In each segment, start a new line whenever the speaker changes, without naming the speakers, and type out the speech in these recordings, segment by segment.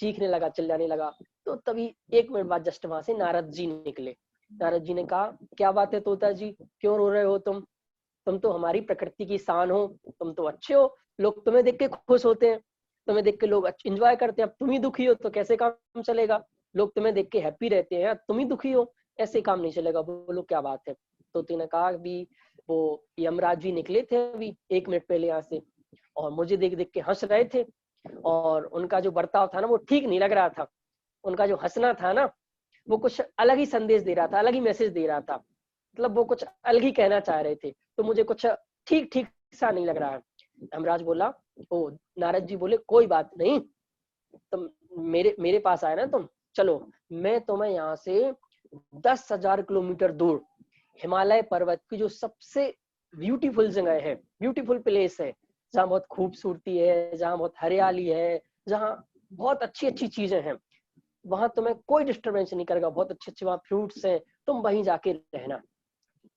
चीखने लगा, चिल्लाने लगा। तो तभी 1 मिनट बाद जस्ट वहां से नारद जी निकले। नारद जी ने कहा, क्या बात है तोता जी, क्यों रो रहे हो तुम तो हमारी प्रकृति की शान हो, तुम तो अच्छे हो, लोग तुम्हें देख के खुश होते हैं, तुम्हें देख के लोग एंजॉय करते हैं। अब तुम ही दुखी हो तो कैसे काम चलेगा? लोग तुम्हें देख के हैप्पी रहते हैं, तुम ही दुखी हो, ऐसे काम नहीं चलेगा। बोलो क्या बात है? तोते ने कहा, अभी वो यमराज जी निकले थे अभी 1 मिनट पहले यहाँ से, और मुझे देख देख के हंस रहे थे, और उनका जो बर्ताव था ना वो ठीक नहीं लग रहा था। उनका जो हंसना था ना वो कुछ अलग ही संदेश दे रहा था, अलग ही मैसेज दे रहा था, मतलब वो कुछ अलग ही कहना चाह रहे थे, तो मुझे कुछ ठीक ठीक सा नहीं लग रहा है। यमराज बोला, ओ नारद जी बोले, कोई बात नहीं, तुम मेरे मेरे पास आए ना तुम, चलो मैं तुम्हें यहाँ से 10,000 किलोमीटर दूर हिमालय पर्वत की जो सबसे ब्यूटीफुल जगह है, ब्यूटीफुल प्लेस है, जहाँ बहुत खूबसूरती है, जहाँ बहुत हरियाली है, जहाँ बहुत अच्छी अच्छी चीजें हैं, वहां तुम्हें कोई डिस्टरबेंस नहीं करेगा, बहुत अच्छे अच्छे वहां फ्रूट्स हैं, तुम वहीं जाके रहना।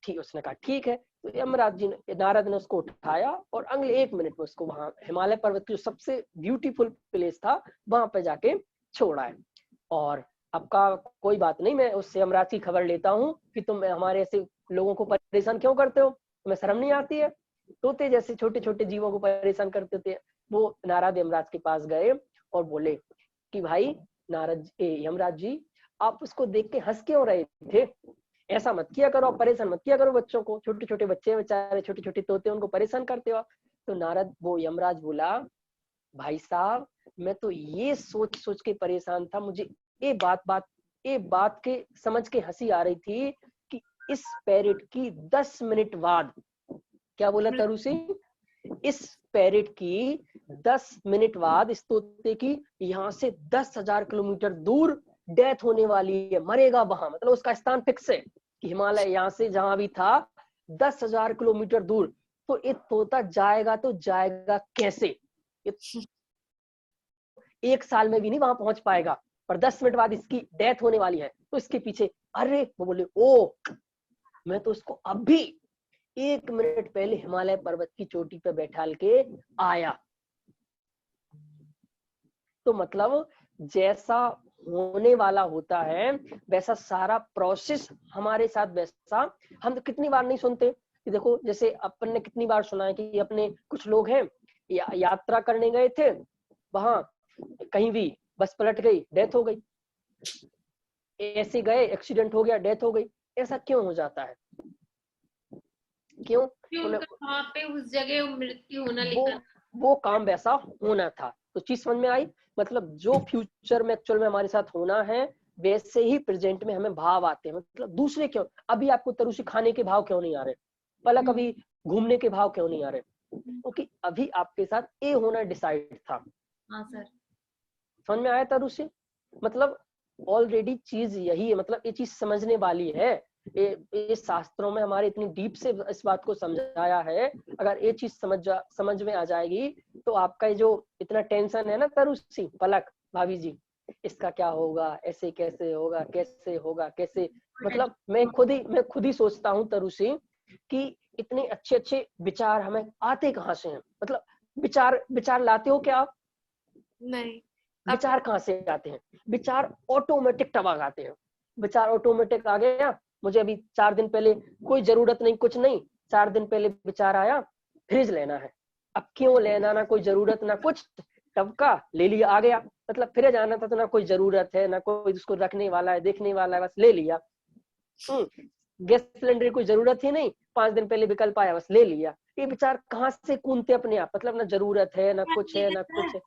ठीक, उसने कहा ठीक है। तो यमराज जी ने, नारद ने उसको उठाया और अगले 1 मिनट में उसको वहां हिमालय पर्वत की जो सबसे ब्यूटीफुल प्लेस था वहां पे जाके छोड़ा है। और आपका कोई बात नहीं, मैं उससे यमराज की खबर लेता हूँ कि तुम हमारे ऐसे लोगों को परेशान क्यों करते हो, तुम्हें शर्म नहीं आती है? तोते जैसे छोटे छोटे जीवों को परेशान करते थे। वो नारद यमराज के पास गए और बोले कि भाई यमराज जी, आप उसको देख के हंस क्यों रहे थे? ऐसा मत किया करो, आप परेशान मत किया करो बच्चों को, छोटे छोटे बच्चे बेचारे, छोटे छोटे तोते, उनको परेशान करते हो। तो नारद वो यमराज बोला, भाई साहब मैं तो ये सोच सोच के परेशान था, मुझे ये बात के समझ के हंसी आ रही थी कि इस पैरेट की 10 मिनट बाद, क्या बोला तरू सिंह, इस पैरेट की 10 मिनट बाद इस तोते की यहाँ से 10,000 किलोमीटर दूर डेथ होने वाली है, मरेगा वहां, मतलब उसका स्थान फिक्स है कि हिमालय यहाँ से जहां भी था 10,000 किलोमीटर दूर। तो ये तोता जाएगा तो जाएगा कैसे? 1 साल में भी नहीं वहां पहुंच पाएगा, पर 10 मिनट बाद इसकी डेथ होने वाली है, तो इसके पीछे, अरे वो बोले, ओ मैं तो उसको अभी 1 मिनट पहले हिमालय पर्वत की चोटी पे बैठाल के आया। तो मतलब जैसा होने वाला होता है वैसा सारा प्रोसेस हमारे साथ वैसा, हम तो कितनी बार नहीं सुनते कि देखो, जैसे अपन ने कितनी बार सुना है कि अपने कुछ लोग हैं यात्रा करने गए थे, वहां कहीं भी बस पलट गई, डेथ हो गई, ऐसे गए एक्सीडेंट हो गया, डेथ हो गई। ऐसा क्यों हो जाता है? क्यों?
वहां पे उस जगह मृत्यु होना लिखा,
वो काम वैसा होना था। तो चीज समझ में आई? मतलब जो फ्यूचर में एक्चुअल में हमारे साथ होना है वैसे ही प्रेजेंट में हमें भाव आते हैं। मतलब दूसरे क्यों, अभी आपको तरुषी खाने के भाव क्यों नहीं आ रहे, पलक अभी घूमने के भाव क्यों नहीं आ रहे? क्योंकि अभी आपके साथ ए होना डिसाइड था।
हाँ सर,
समझ में आया तरुषी? मतलब ऑलरेडी चीज यही है, मतलब ये चीज समझने वाली है। ये शास्त्रों में हमारे इतनी डीप से इस बात को समझाया है। अगर ये चीज समझ में आ जाएगी तो आपका ये जो इतना टेंशन है ना तरुषी, पलक भाभी जी, इसका क्या होगा, ऐसे कैसे होगा, कैसे होगा, कैसे, मतलब मैं खुद ही सोचता हूँ तरुषी कि इतने अच्छे अच्छे विचार हमें आते कहाँ से हैं? मतलब विचार लाते हो क्या आप?
नहीं,
विचार कहाँ से आते हैं? विचार ऑटोमेटिक टबक आते हैं। विचार ऑटोमेटिक आ गया, मुझे अभी 4 दिन पहले कोई जरूरत नहीं, कुछ नहीं, 4 दिन पहले विचार आया फ्रिज लेना है। अब क्यों लेना, ना कोई जरूरत ना कुछ, टबका ले लिया, आ गया। मतलब फ्रिज आना था तो ना कोई जरूरत है, ना कोई उसको रखने वाला है, देखने वाला है, बस ले लिया। गैस सिलेंडर की कोई जरूरत ही नहीं, 5 दिन पहले विकल्प आया, बस ले लिया। ये विचार कहाँ से कूदते अपने आप, मतलब ना जरूरत है, ना कुछ है, ना कुछ है।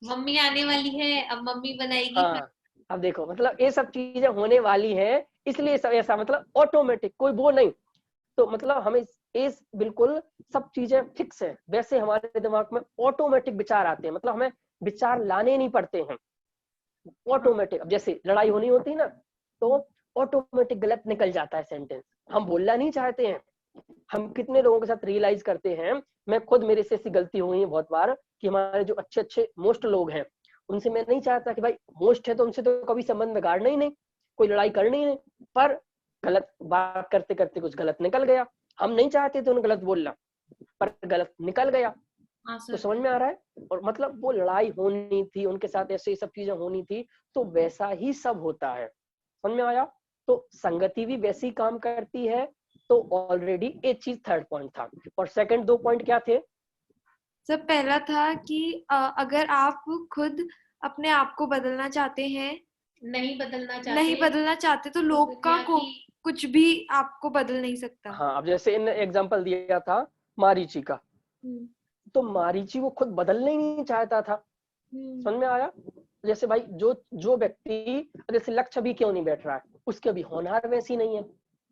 मम्मी आने वाली है, अब मम्मी बनाएगी।
हाँ, अब देखो, मतलब ये सब चीजें होने वाली है, इसलिए सब ऐसा, मतलब ऑटोमेटिक, कोई वो नहीं। तो मतलब हमें इस बिल्कुल सब चीजें फिक्स है, वैसे हमारे दिमाग में ऑटोमेटिक विचार आते हैं, मतलब हमें विचार लाने नहीं पड़ते हैं, ऑटोमेटिक। अब जैसे लड़ाई होनी होती है ना, तो ऑटोमेटिक गलत निकल जाता है सेंटेंस, हम बोलना नहीं चाहते हैं। हम कितने लोगों के साथ रियलाइज करते हैं, मैं खुद, मेरे से ऐसी गलती हुई है बहुत बार कि हमारे जो अच्छे अच्छे मोस्ट लोग हैं उनसे मैं नहीं चाहता कि भाई मोस्ट है तो उनसे तो कभी संबंध बिगाड़ना ही नहीं, कोई लड़ाई करनी ही नहीं, पर गलत बात करते करते कुछ गलत निकल गया, हम नहीं चाहते थे उन्हें गलत बोलना, पर गलत निकल गया।
हाँ
तो
सर।
समझ में आ रहा है? और मतलब वो लड़ाई होनी थी, उनके साथ ऐसे सब चीजें होनी थी, तो वैसा ही सब होता है। समझ में आया? तो संगति भी वैसी काम करती है। तो ऑलरेडी एक चीज थर्ड पॉइंट था। और सेकंड 2 पॉइंट क्या थे?
सर पहला था कि अगर आप खुद अपने आप को बदलना चाहते हैं,
नहीं बदलना चाहते
तो लोग का
दुनिया की
कुछ भी आपको बदल नहीं सकता।
हाँ, अब जैसे इन एग्जांपल दिया था मारीची का, तो मारीची वो खुद बदलना ही नहीं चाहता था। समझ में आया? जैसे भाई जो जो व्यक्ति, जैसे लक्ष्य भी क्यों नहीं बैठ रहा है, उसके भी होनहार वैसी नहीं है।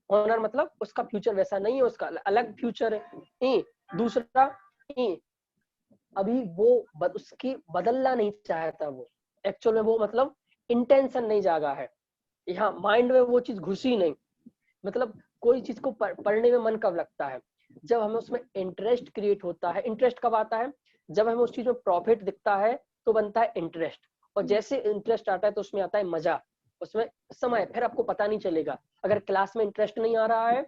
होनहार मतलब उसका फ्यूचर वैसा नहीं है, उसका अलग फ्यूचर है। दूसरा, अभी वो उसकी बदलना नहीं चाहता, वो एक्चुअल में वो मतलब इंटेंशन नहीं जागा है, यहाँ माइंड में वो चीज घुसी नहीं। मतलब कोई चीज को पढ़ने में मन कब लगता है? जब हमें उसमें इंटरेस्ट क्रिएट होता है। इंटरेस्ट कब आता है? जब हमें उस चीज में प्रॉफिट दिखता है तो बनता है इंटरेस्ट। और जैसे इंटरेस्ट आता है तो उसमें आता है मजा, उसमें समय। फिर आपको पता नहीं चलेगा। अगर क्लास में इंटरेस्ट नहीं आ रहा है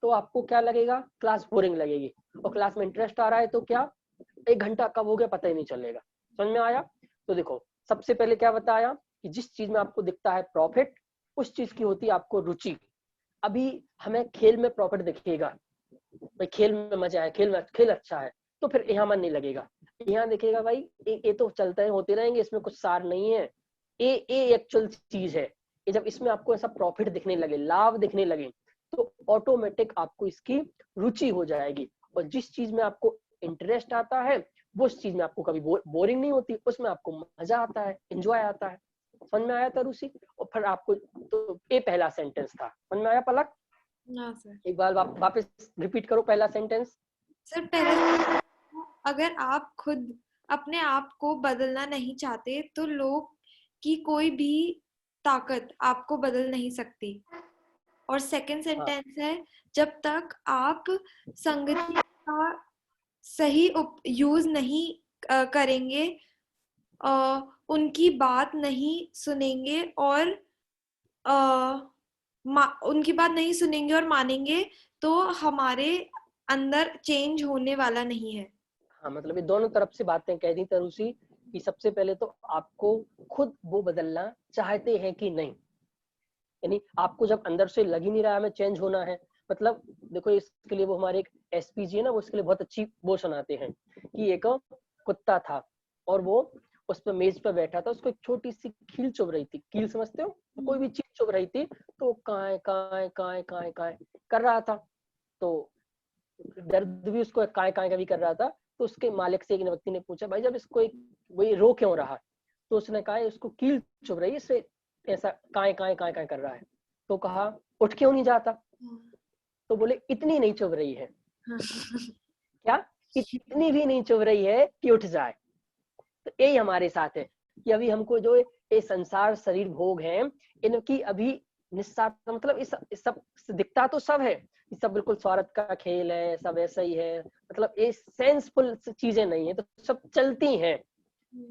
तो आपको क्या लगेगा? क्लास बोरिंग लगेगी। और क्लास में इंटरेस्ट आ रहा है तो क्या, 1 घंटा कब हो गया पता ही नहीं चलेगा। समझ में आया? तो देखो, सबसे पहले क्या बताया कि जिस चीज में आपको दिखता है प्रॉफिट, उस चीज की होती है आपको रुचि। अभी हमें खेल में प्रॉफिट दिखेगा, भाई खेल में मजा है, खेल अच्छा है, तो फिर यहाँ मन नहीं लगेगा। यहाँ दिखेगा भाई ये तो चलते हैं, होते रहेंगे, इसमें कुछ सार नहीं है, ये एक्चुअल चीज है। ये जब इसमें आपको ऐसा प्रॉफिट दिखने लगे, लाभ दिखने लगे, तो ऑटोमेटिक आपको इसकी रुचि हो जाएगी। और जिस चीज में आपको इंटरेस्ट आता है, वो उस चीज में आपको कभी बोरिंग नहीं होती, उसमें आपको मजा आता है, एंजॉय आता है। समझ में आया था रुचि? और फिर आपको, तो ये पहला सेंटेंस था। समझ में आया पलक?
ना सर।
एक बार वापस रिपीट करो पहला सेंटेंस।
सर पहला, अगर आप खुद अपने आप को बदलना नहीं चाहते तो लोग की कोई भी ताकत आपको बदल नहीं सकती। और सेकंड सेंटेंस है, जब तक आप संगति का सही यूज नहीं करेंगे, उनकी बात नहीं सुनेंगे और उनकी बात नहीं सुनेंगे और मानेंगे, तो हमारे अंदर चेंज होने वाला नहीं है।
हाँ, मतलब ये दोनों तरफ से बातें कह दी तरुषी कि सबसे पहले तो आपको खुद वो बदलना चाहते हैं कि नहीं। यानी आपको जब अंदर से लग ही नहीं रहा है हमें चेंज होना है। मतलब देखो, इसके लिए वो हमारे एक एसपीजी है ना, वो इसके लिए बहुत अच्छी वो सुनाते हैं कि एक कुत्ता था और वो उस पर मेज पर बैठा था, उसको एक छोटी सी कील चुभ रही थी। कील समझते हो? तो कोई भी चीज चुभ रही थी, तो काए काए काए काए काए कर रहा था। तो दर्द भी उसको काय काय का भी कर रहा था। तो उसके मालिक से एक व्यक्ति ने पूछा, भाई जब इसको एक वही रो क्यों रहा? तो उसने कहा उसको कील चुभ रही है, इससे ऐसा काय काय काय काय कर रहा है। तो कहा उठ क्यों नहीं जाता? तो बोले इतनी नहीं चुभ रही है। क्या इतनी भी नहीं चुभ रही है कि उठ जाए? तो यही हमारे साथ है कि अभी हमको जो ये संसार शरीर भोग है, इनकी अभी निस्सार मतलब इस सब दिखता तो सब है, ये सब बिल्कुल स्वार्थ का खेल है, सब ऐसा ही है। मतलब ये सेंसफुल चीजें नहीं है, तो सब चलती हैं,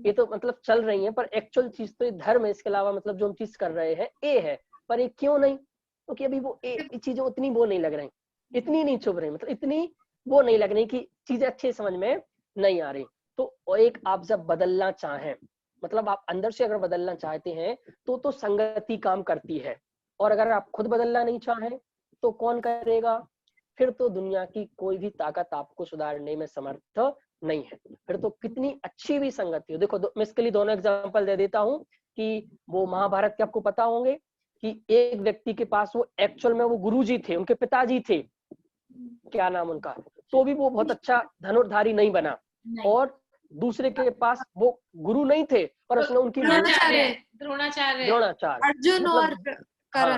ये तो मतलब चल रही हैं, पर एक्चुअल चीज तो ये धर्म है। इसके अलावा मतलब जो हम चीज कर रहे हैं ये है, पर ये क्यों नहीं? क्योंकि अभी वो ये चीजें उतनी वो नहीं लग रही, इतनी नहीं चुभ रही, मतलब इतनी वो नहीं लग रही कि चीजें अच्छे समझ में नहीं आ रही। तो एक आप जब बदलना चाहें, मतलब आप अंदर से अगर बदलना चाहते हैं तो संगति काम करती है। और अगर आप खुद बदलना नहीं चाहें तो कौन करेगा? फिर तो दुनिया की कोई भी ताकत आपको सुधारने में समर्थ नहीं है। फिर तो कितनी अच्छी भी संगति हो। देखो मैं इसके लिए दोनों एग्जांपल दे देता हूँ कि वो महाभारत के आपको पता होंगे कि एक व्यक्ति के पास वो एक्चुअल में वो गुरुजी थे, उनके पिताजी थे, क्या नाम उनका, तो भी वो बहुत अच्छा धनुर्धारी नहीं बना। और दूसरे के पास वो गुरु नहीं थे पर उसने उनकी
द्रोणाचार्य
अर्जुन और कर्ण,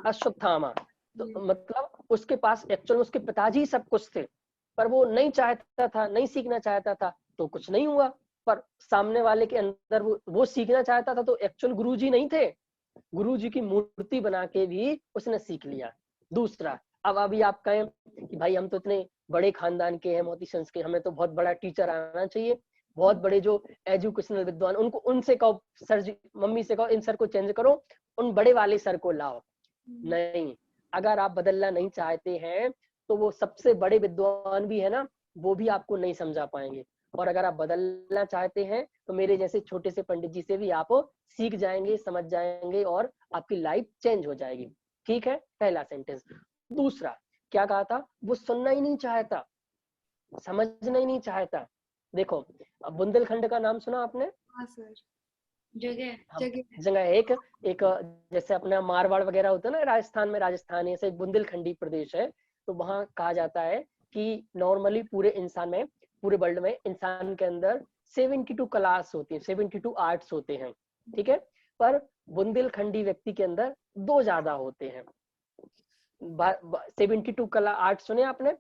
अश्वत्थामा। तो मतलब उसके पास एक्चुअल उसके पिताजी सब कुछ थे, पर वो नहीं चाहता था, नहीं सीखना चाहता था, तो कुछ नहीं हुआ। पर सामने वाले के अंदर वो सीखना चाहता था, तो एक्चुअल गुरुजी नहीं थे, गुरुजी की मूर्ति बना के भी उसने सीख लिया। दूसरा, अब अभी आप कहें कि भाई हम तो इतने बड़े खानदान के हैं, मोती संस के, हमें तो बहुत बड़ा टीचर आना चाहिए, बहुत बड़े जो एजुकेशनल विद्वान, उनको उनसे कहो, सर जी मम्मी से कहो इन सर को चेंज करो, उन बड़े वाले सर को लाओ। नहीं, अगर आप बदलना नहीं चाहते हैं तो वो सबसे बड़े विद्वान भी है ना, वो भी आपको नहीं समझा पाएंगे। और अगर आप बदलना चाहते हैं तो मेरे जैसे छोटे से पंडित जी से भी आप सीख जाएंगे, समझ जाएंगे और आपकी लाइफ चेंज हो जाएगी। ठीक है, पहला सेंटेंस। दूसरा क्या कहा था, वो सुनना ही नहीं चाहता, समझना ही नहीं चाहता। देखो, अब बुंदेलखंड का नाम सुना आपने?
हाँ सर।
जगह
जगह
जगह एक एक जैसे अपना मारवाड़ वगैरह होता है ना राजस्थान में, राजस्थान ऐसे एक बुंदेलखंडी प्रदेश है, तो वहां कहा जाता है कि नॉर्मली पूरे इंसान में, पूरे वर्ल्ड में इंसान के अंदर 72 क्लास होती है, 72 आर्ट्स होते हैं, ठीक है, पर बुंदेलखंडी व्यक्ति के अंदर 2 ज्यादा होते हैं। 72 कला आर्ट सुने आपने?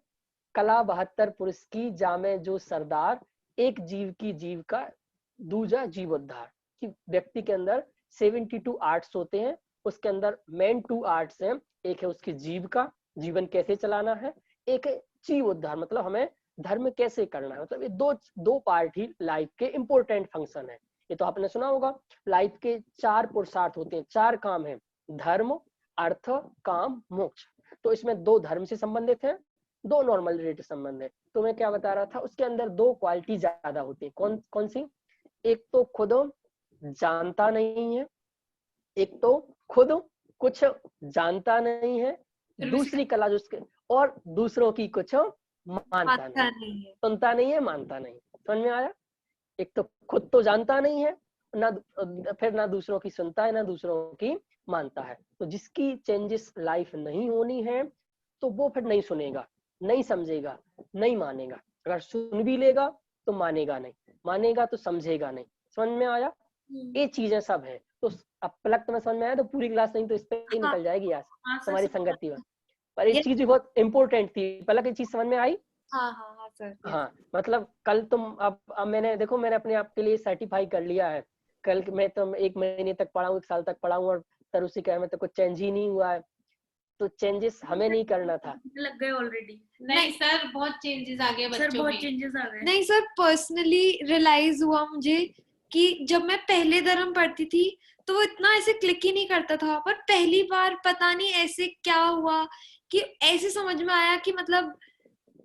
कला 72 पुरुष की जामे जो सरदार, एक जीव की जीव का दूजा जीवोद्धार। कि व्यक्ति के अंदर 72 आर्ट्स होते हैं, उसके अंदर मेन 2 आर्ट्स हैं, एक है उसकी जीव का, जीवन कैसे चलाना है, एक है जीवोद्धार, मतलब हमें धर्म कैसे करना है। मतलब ये दो पार्ट ही लाइफ के इंपॉर्टेंट फंक्शन है। ये तो आपने सुना होगा, लाइफ के 4 पुरुषार्थ होते हैं, 4 काम है, धर्म, अर्थ, काम, मोक्ष। तो इसमें 2 धर्म से संबंधित है, 2 नॉर्मल रिलेटेड संबंध है। तो मैं क्या बता रहा था, उसके अंदर 2 क्वालिटी ज्यादा होती है। कौन कौन सी? एक तो खुद जानता नहीं है, एक तो खुद कुछ जानता नहीं है, दूसरी कला जो उसके, और दूसरों की कुछ मानता नहीं,
है।
सुनता नहीं है, मानता नहीं। समझ में आया? एक तो खुद तो जानता नहीं है ना, फिर ना दूसरों की सुनता है, ना दूसरों की मानता है। तो जिसकी चेंजेस लाइफ नहीं होनी है तो वो फिर नहीं सुनेगा, नहीं समझेगा, नहीं मानेगा। अगर सुन भी लेगा तो मानेगा नहीं, मानेगा तो समझेगा नहीं। समझ में आया? ये चीजें सब है। तो अब पलक तुम्हें समझ में आया तो पूरी क्लास नहीं तो इस पे ही निकल जाएगी आज तुम्हारी संगति में। पर ये चीज भी बहुत इंपॉर्टेंट थी। पलक ये चीज समझ में आई?
हाँ सर।
हाँ, मतलब कल तुम अब मैंने देखो, मैंने अपने आप के लिए सर्टिफाई कर लिया है। कल मैं तो 1 महीने तक पढ़ाऊँ, 1 साल तक पढ़ाऊँ, और तरुषि कह में तो कुछ चेंज ही नहीं हुआ है। तो चेंजेस हमें नहीं करना था।
लग गए ऑलरेडी। नहीं सर, बहुत चेंजेस आ गए बच्चों में। बहुत चेंजेस आ गए।
नहीं सर, पर्सनली रियलाइज हुआ मुझे कि जब मैं पहले धर्म पढ़ती थी तो वो इतना ऐसे क्लिक ही नहीं करता था, पर पहली बार पता नहीं ऐसे क्या हुआ कि ऐसे समझ में आया कि मतलब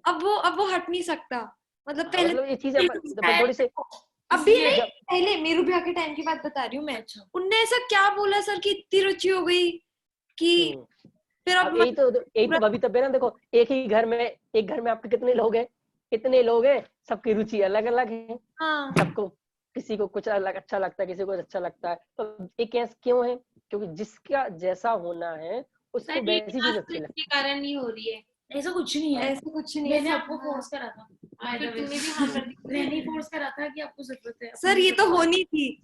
अब वो हट नहीं सकता। मतलब पहले
मतलब ये चीज थोड़ी सी
अभी नहीं, पहले मेरू भैया के टाइम की बात बता रही हूँ मैं। उनने ऐसा क्या बोला सर कि इतनी रुचि हो गई कि फिर अब
यही तो भवितव्य ना। देखो, एक घर में आपके कितने लोग हैं, सबकी रुचि अलग अलग है।
हाँ।
सबको, किसी को कुछ अलग अच्छा लगता है, किसी को अच्छा लगता है। तो एक क्यों है? क्योंकि जिसका जैसा होना है उसको वैसी चीज अच्छी लगती
है। कारण नहीं हो रही है, ऐसा कुछ नहीं है।
ऐसा कुछ नहीं
मैंने आपको फोर्स करा था, फिर तुमने भी हाँ कर दी। मैंने फोर्स करा था कि आपको जरूरत है
सर, ये तो होनी थी।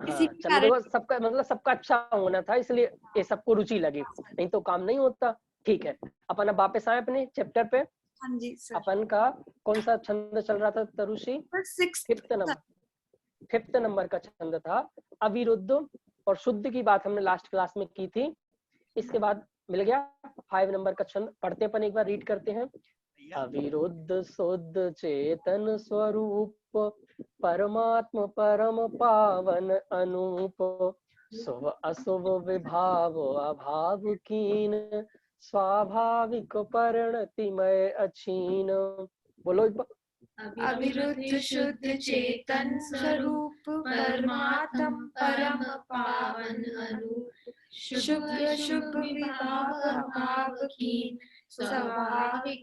हाँ, चलो देखो, सबका मतलब सबका अच्छा होना था, इसलिए ये सबको रुचि लगी, नहीं तो काम नहीं होता। ठीक है, अपन अब वापस आए अपने चैप्टर पे।
हाँ जी सर।
अपन का कौन सा छंद चल रहा था तरुषि? 5th नंबर का छंद था अविरुद्ध और शुद्ध की बात हमने लास्ट क्लास में की थी। इसके बाद मिल गया 5 नंबर का छंद। पढ़ते अपन एक बार, रीड करते हैं। अविरुद्ध शुद्ध चेतन स्वरूप, परमात्म परम पावन अनूप, शुभ अशुभ विभाव अभाव कीन, स्वाभाविक परिणतिमय अछीन। बोलो एक बार।
अविरुद्ध शुद्ध चेतन स्वरूप, परमात्म परम पावन अनूप, शुभ शुभ विभाव अभाव कीन, स्वाभाविक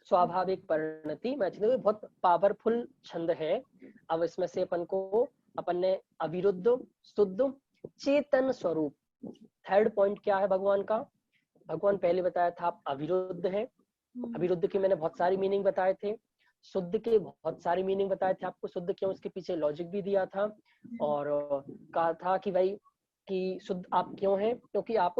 स्वाभाविक परिणति। मैं बहुत पावरफुल छंद है। अब इसमें से अपन ने अविरुद्ध शुद्ध चेतन स्वरूप। 3rd पॉइंट क्या है भगवान का? भगवान पहले बताया था आप अविरुद्ध है। अविरुद्ध की मैंने बहुत सारी मीनिंग बताए थे, शुद्ध के बहुत सारी मीनिंग बताए थे आपको। शुद्ध क्यों, उसके पीछे लॉजिक भी दिया था, और कहा था कि भाई कि शुद्ध आप क्यों हैं, क्योंकि आप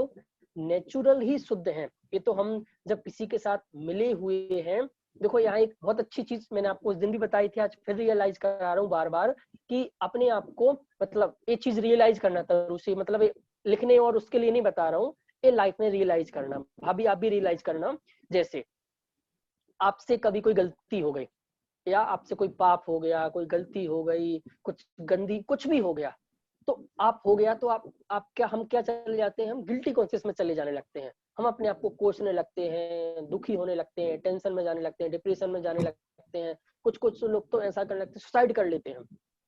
नेचुरल ही शुद्ध हैं। ये तो हम जब किसी के साथ मिले हुए हैं, देखो यहाँ एक बहुत अच्छी चीज मैंने आपको उस दिन भी बताई थी, आज फिर रियलाइज करा रहा हूँ बार बार, कि अपने आप को मतलब ये चीज रियलाइज करना था उसे, मतलब लिखने और उसके लिए नहीं बता रहा हूँ, ये लाइफ में रियलाइज करना। भाभी आप भी रियलाइज करना। जैसे आपसे कभी कोई गलती हो गई, या आपसे कोई पाप हो गया, कोई गलती हो गई, कुछ गंदी कुछ भी हो गया, तो आप हो गया, तो आप क्या, हम क्या चले जाते हैं, हम गिल्टी कॉन्शियस में चले जाने लगते हैं, हम अपने आप को कोसने लगते हैं, दुखी होने लगते हैं, टेंशन में जाने लगते हैं, डिप्रेशन में जाने लगते हैं। कुछ लोग तो ऐसा करने लगते हैं, सुसाइड कर लेते हैं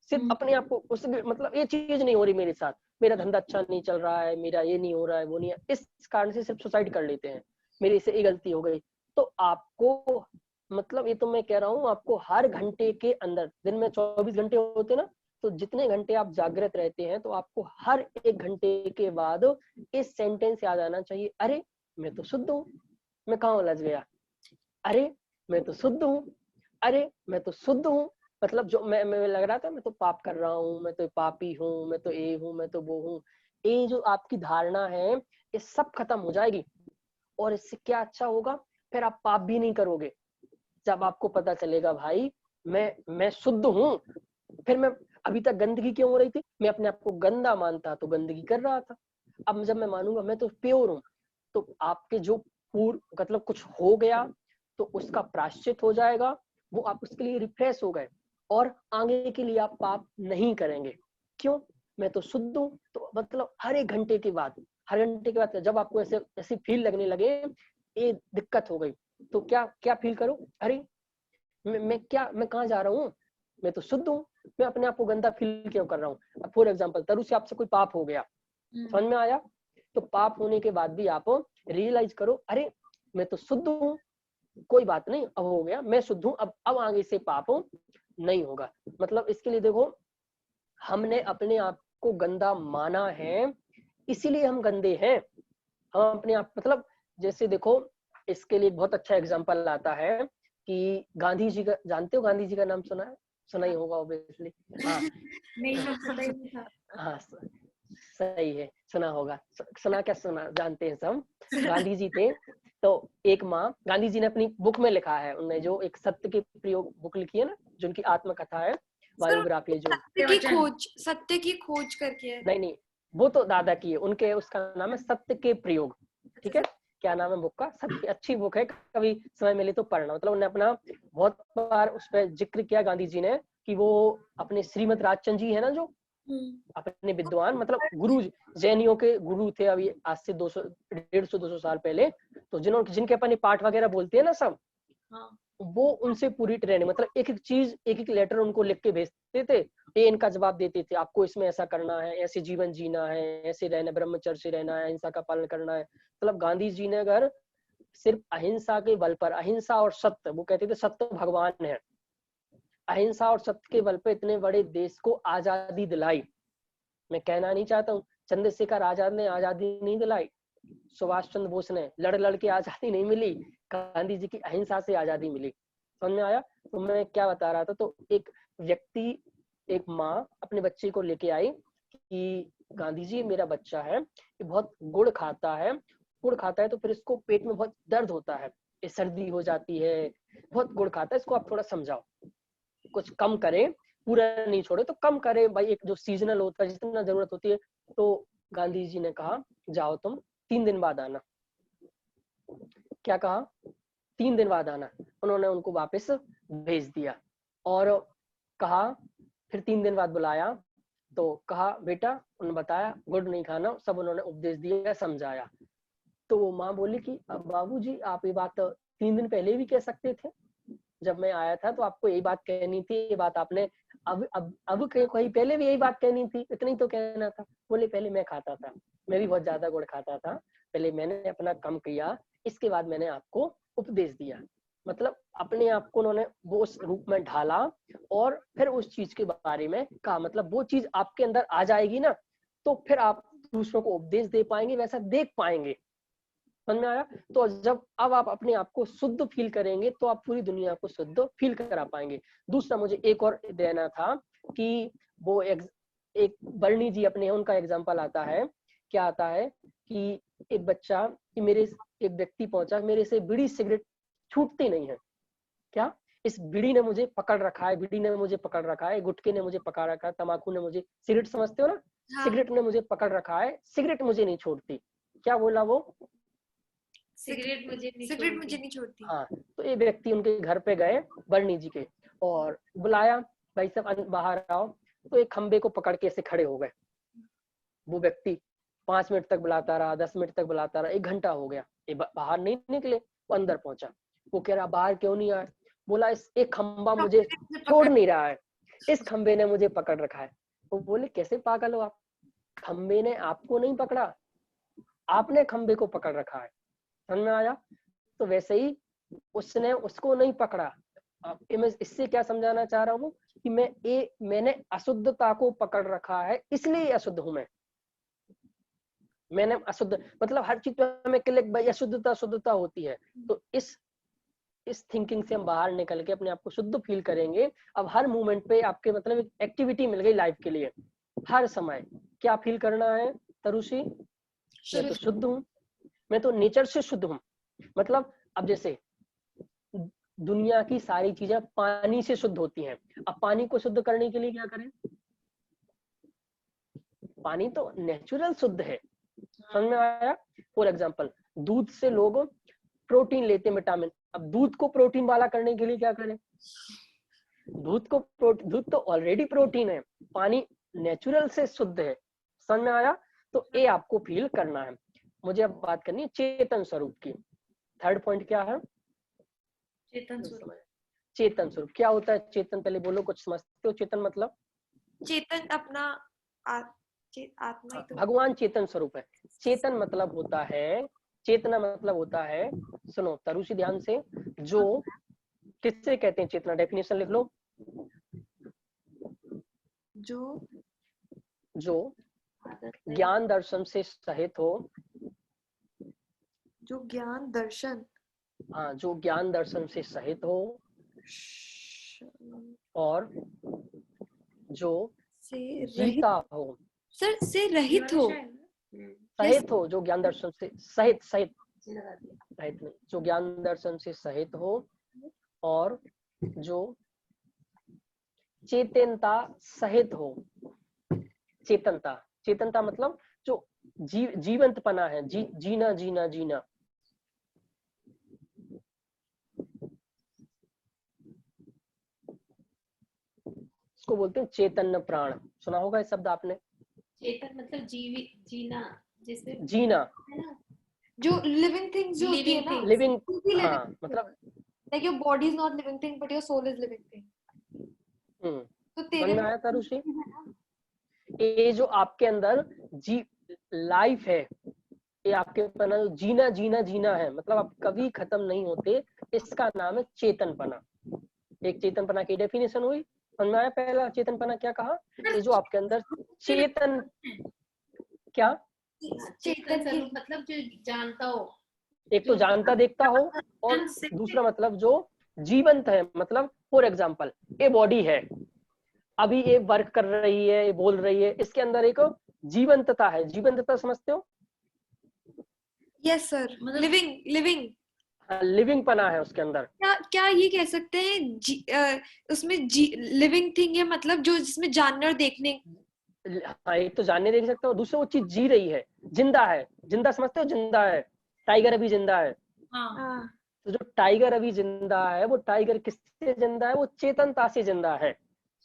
सिर्फ अपने आप को उस, मतलब ये चीज नहीं हो रही मेरे साथ, मेरा धंधा अच्छा नहीं चल रहा है, मेरा ये नहीं हो रहा है, वो नहीं है, इस कारण से सिर्फ सुसाइड कर लेते हैं, मेरे से ये गलती हो गई। तो आपको, मतलब ये तो मैं कह रहा हूँ, आपको हर घंटे के अंदर, दिन में 24 घंटे होते ना, तो जितने घंटे आप जागृत रहते हैं, तो आपको हर 1 घंटे के बाद इस सेंटेंस याद आना चाहिए, अरे मैं तो शुद्ध हूँ, मैं कहाँ उलझ गया, अरे मैं तो शुद्ध हूँ, अरे मैं तो शुद्ध हूँ। मतलब जो मैं लग रहा था मैं तो पाप कर रहा हूँ, मैं तो पापी हूँ, मैं तो ये हूँ, मैं तो वो हूँ, ये जो आपकी धारणा है, ये सब खत्म हो जाएगी। और इससे क्या अच्छा होगा, फिर आप पाप भी नहीं करोगे। जब आपको पता चलेगा भाई मैं शुद्ध हूँ, फिर मैं, अभी तक गंदगी क्यों हो रही थी, मैं अपने आप को गंदा मानता तो गंदगी कर रहा था, अब जब मैं मानूंगा मैं तो प्योर हूँ, तो आपके जो पूर्व, मतलब कुछ हो गया तो उसका प्रायश्चित हो जाएगा, वो आप उसके लिए रिफ्रेश हो गए, और आगे के लिए आप पाप नहीं करेंगे। क्यों, मैं तो शुद्ध हूँ। तो मतलब हर 1 घंटे के बाद, हर घंटे के बाद जब आपको ऐसे ऐसी फील लगने लगे ये दिक्कत हो गई, तो क्या क्या फील करो, अरे मैं कहाँ जा रहा हूँ, मैं तो शुद्ध हूँ, मैं अपने आप को गंदा फील क्यों कर रहा हूँ। फॉर एग्जाम्पल, तरु से आपसे कोई पाप हो गया, समझ में आया, तो पाप होने के बाद भी आप रियलाइज करो, अरे मैं तो शुद्ध हूँ, कोई बात नहीं, अब हो गया, मैं शुद्ध हूँ, अब आगे से पाप नहीं होगा। मतलब इसके लिए देखो, हमने अपने आप को गंदा माना है, इसीलिए हम गंदे हैं। हम अपने आप, मतलब जैसे देखो, इसके लिए बहुत अच्छा एग्जांपल आता है कि गांधी जी का, जानते हो, गांधी जी का नाम सुना है, सुना ही होगा ऑब्वियसली। हाँ
नहीं, मैं पता ही नहीं था।
हाँ सही है, सुना होगा, सुना क्या, सुना, जानते हैं सब। गांधी जी थे, तो एक माँ, गांधी जी ने अपनी बुक में लिखा है, उन्होंने जो एक सत्य के प्रयोग बुक लिखी है ना, जो उनकी आत्मकथा है, बायोग्राफी है, जो
सत्य की खोज करके है।
नहीं, वो तो दादा की है, उनके, उसका नाम है सत्य के प्रयोग, ठीक है। क्या नाम है बुक का, सत्य, अच्छी बुक है, कभी समय मिले तो पढ़ना। मतलब उन्होंने अपना बहुत बार उस पर जिक्र किया गांधी जी ने, कि वो अपने श्रीमद राजचंद जी है ना, जो अपने विद्वान, मतलब गुरु, जैनियों के गुरु थे, अभी आज से 200 150-200 साल पहले, तो जिनके अपने पाठ वगैरह बोलते हैं ना सब, वो उनसे पूरी ट्रेनिंग, मतलब एक एक चीज, एक एक लेटर उनको लिख के भेजते थे, ये इनका जवाब देते थे, आपको इसमें ऐसा करना है, ऐसे जीवन जीना है, ऐसे रहना, ब्रह्मचर्य से रहना है, अहिंसा का पालन करना है। मतलब गांधी जी ने अगर सिर्फ अहिंसा के बल पर, अहिंसा और सत्य, वो कहते थे सत्य भगवान है, अहिंसा और सत्य के बल पर इतने बड़े देश को आजादी दिलाई। मैं कहना नहीं चाहता हूँ चंद्रशेखर आजाद ने आजादी नहीं दिलाई, सुभाष चंद्र बोस ने लड़ के आजादी नहीं मिली, गांधी जी की अहिंसा से आजादी मिली। समझ में आया। तो मैं क्या बता रहा था, तो एक व्यक्ति, एक माँ अपने बच्चे को लेके आई कि गांधी जी, मेरा बच्चा है, ये बहुत गुड़ खाता है, तो फिर इसको पेट में बहुत दर्द होता है, ये सर्दी हो जाती है, बहुत गुड़ खाता है, इसको आप थोड़ा समझाओ, कुछ कम करें, पूरा नहीं छोड़े तो कम करे भाई, एक जो सीजनल होता है, जितना जरूरत होती है। तो गांधी जी ने कहा, जाओ तुम 3 दिन बाद आना। क्या कहा, 3 दिन बाद आना। उन्होंने उनको वापस भेज दिया, और कहा, फिर 3 दिन बाद बुलाया, तो कहा, बेटा, उन्होंने बताया गुड़ नहीं खाना, सब उन्होंने उपदेश दिया, समझाया। तो वो माँ बोली कि बाबूजी, आप ये बात 3 दिन पहले भी कह सकते थे, जब मैं आया था तो आपको यही बात कहनी थी, ये बात आपने अब कहीं पहले भी यही बात कहनी थी, इतनी तो कहना था। बोले, पहले मैं खाता था, मैं भी बहुत ज्यादा गुड़ खाता था, पहले मैंने अपना कम किया, इसके बाद मैंने आपको उपदेश दिया। मतलब अपने आप को उन्होंने वो उस रूप में ढाला, और फिर उस चीज के बारे में कहा। मतलब वो चीज आपके अंदर आ जाएगी ना, तो फिर आप दूसरों को उपदेश दे पाएंगे, वैसा देख पाएंगे। समझ में आया। तो जब अब आप अपने आप को शुद्ध फील करेंगे, तो आप पूरी दुनिया को शुद्ध फील करा पाएंगे। दूसरा मुझे एक और देना था कि वो एक बर्नी जी अपने, उनका एग्जाम्पल आता है। क्या आता है कि एक बच्चा, कि मेरे, एक व्यक्ति पहुंचा, मेरे से बीड़ी सिगरेट छूटती नहीं है, क्या, इस बीड़ी ने मुझे पकड़ रखा है, बीड़ी ने मुझे पकड़ रखा है, गुटखे ने मुझे पकड़ रखा है, तंबाकू ने मुझे, सिगरेट समझते हो ना, सिगरेट ने मुझे पकड़ रखा है, सिगरेट मुझे नहीं छोड़ती। क्या बोला वो,
सिगरेट मुझे नहीं छोड़ती।
हाँ। तो ये व्यक्ति उनके घर पे गए, बर्नी जी के, और बुलाया, भाई साहब बाहर आओ। तो एक खंबे को पकड़ के ऐसे खड़े हो गए, वो व्यक्ति 5 मिनट तक बुलाता रहा, 10 मिनट तक बुलाता रहा, 1 घंटा हो गया, ये बाहर नहीं निकले। वो अंदर पहुंचा, वो कह रहा बाहर क्यों नहीं आए? बोला इस एक खंबा मुझे छोड़ नहीं रहा है, इस खंबे ने मुझे पकड़ रखा है। वो बोले कैसे पागल हो आप, खंबे ने आपको नहीं पकड़ा, आपने खंबे को पकड़ रखा है। समझ में आया? तो वैसे ही उसने उसको नहीं पकड़ा। अब मैं इससे क्या समझाना चाह रहा हूँ कि मैंने अशुद्धता को पकड़ रखा है, इसलिए अशुद्ध हूं मैंने अशुद्ध, मतलब हर चीज में हमें क्लिक भाई अशुद्धता शुद्धता होती है। तो इस थिंकिंग से हम बाहर निकल के अपने आप को शुद्ध फील करेंगे। अब हर मोमेंट पे आपके मतलब एक एक्टिविटी मिल गई लाइफ के लिए, हर समय क्या फील करना है तरुषी? मैं तो शुद्ध हूँ, मैं तो नेचर से शुद्ध हूँ। मतलब अब जैसे दुनिया की सारी चीजें पानी से शुद्ध होती हैं, अब पानी को शुद्ध करने के लिए क्या करें? पानी तो नेचुरल शुद्ध है। समझ में आया? फॉर एग्जाम्पल दूध से लोग प्रोटीन लेते हैं, विटामिन। अब दूध को प्रोटीन वाला करने के लिए क्या करें? दूध तो ऑलरेडी प्रोटीन है, पानी नेचुरल से शुद्ध है। समझ में आया? तो ये आपको फील करना है। मुझे अब बात करनी है चेतन स्वरूप की। थर्ड पॉइंट क्या है?
चेतन स्वरूप।
चेतन स्वरूप क्या होता है? चेतन पहले बोलो, कुछ समझते हो? चेतन मतलब
चेतन अपना आत्मा ही तो।
भगवान चेतन स्वरूप है। चेतन मतलब होता है, चेतना मतलब होता है, सुनो तरुषी ध्यान से, जो किससे कहते हैं चेतना? डेफिनेशन लिख लो। जो ज्ञान दर्शन से सहित हो,
जो ज्ञान दर्शन,
हाँ, जो ज्ञान दर्शन से सहित हो, और जो जीता हो।
सर से रहित हो,
सहित हो, जो ज्ञान दर्शन से सहित नहीं, जो ज्ञान दर्शन से सहित हो, और जो चेतनता सहित हो। चेतनता मतलब जो जीवंतपना है, जीना जीना जीना। इसको बोलते हैं चैतन्य प्राण। सुना होगा इस शब्द आपने?
चेतन मतलब जीना, जैसे
जीना,
जो लिविंग थिंग्स जो होती है ना,
लिविंग, हाँ, मतलब
like your body is not living thing but your soul is living thing। तो तेरे
में आया था ऋषि? ये जो आपके अंदर लाइफ है, ये आपके अंदर जीना जीना जीना है, मतलब आप कभी खत्म नहीं होते, इसका नाम है चेतनपना। एक चेतनपना की डेफिनेशन हुई, समझ में आया? पहला चेतनपना क्या कहा? ये जो आपके अंदर चेतन, क्या
चेतन स्वरूप मतलब जो जानता हो,
एक तो जानता देखता हो, और दूसरा मतलब जो जीवंत है। मतलब फॉर एग्जाम्पल ये बॉडी है, अभी ये वर्क कर रही है, ये बोल रही है, इसके अंदर एक जीवंतता है। जीवंतता समझते हो?
यस सर, लिविंग
लिविंग पना है उसके अंदर।
क्या ये कह सकते हैं उसमें लिविंग थिंग है, मतलब जो जिसमें जानने और देखने।
हाँ, एक तो जानने देख सकते हो, दूसरा वो चीज जी रही है, जिंदा है। जिंदा समझते हो? जिंदा है, टाइगर अभी जिंदा है।
हाँ।
तो जो टाइगर अभी जिंदा है, वो टाइगर किससे जिंदा है? वो चेतनता से जिंदा है।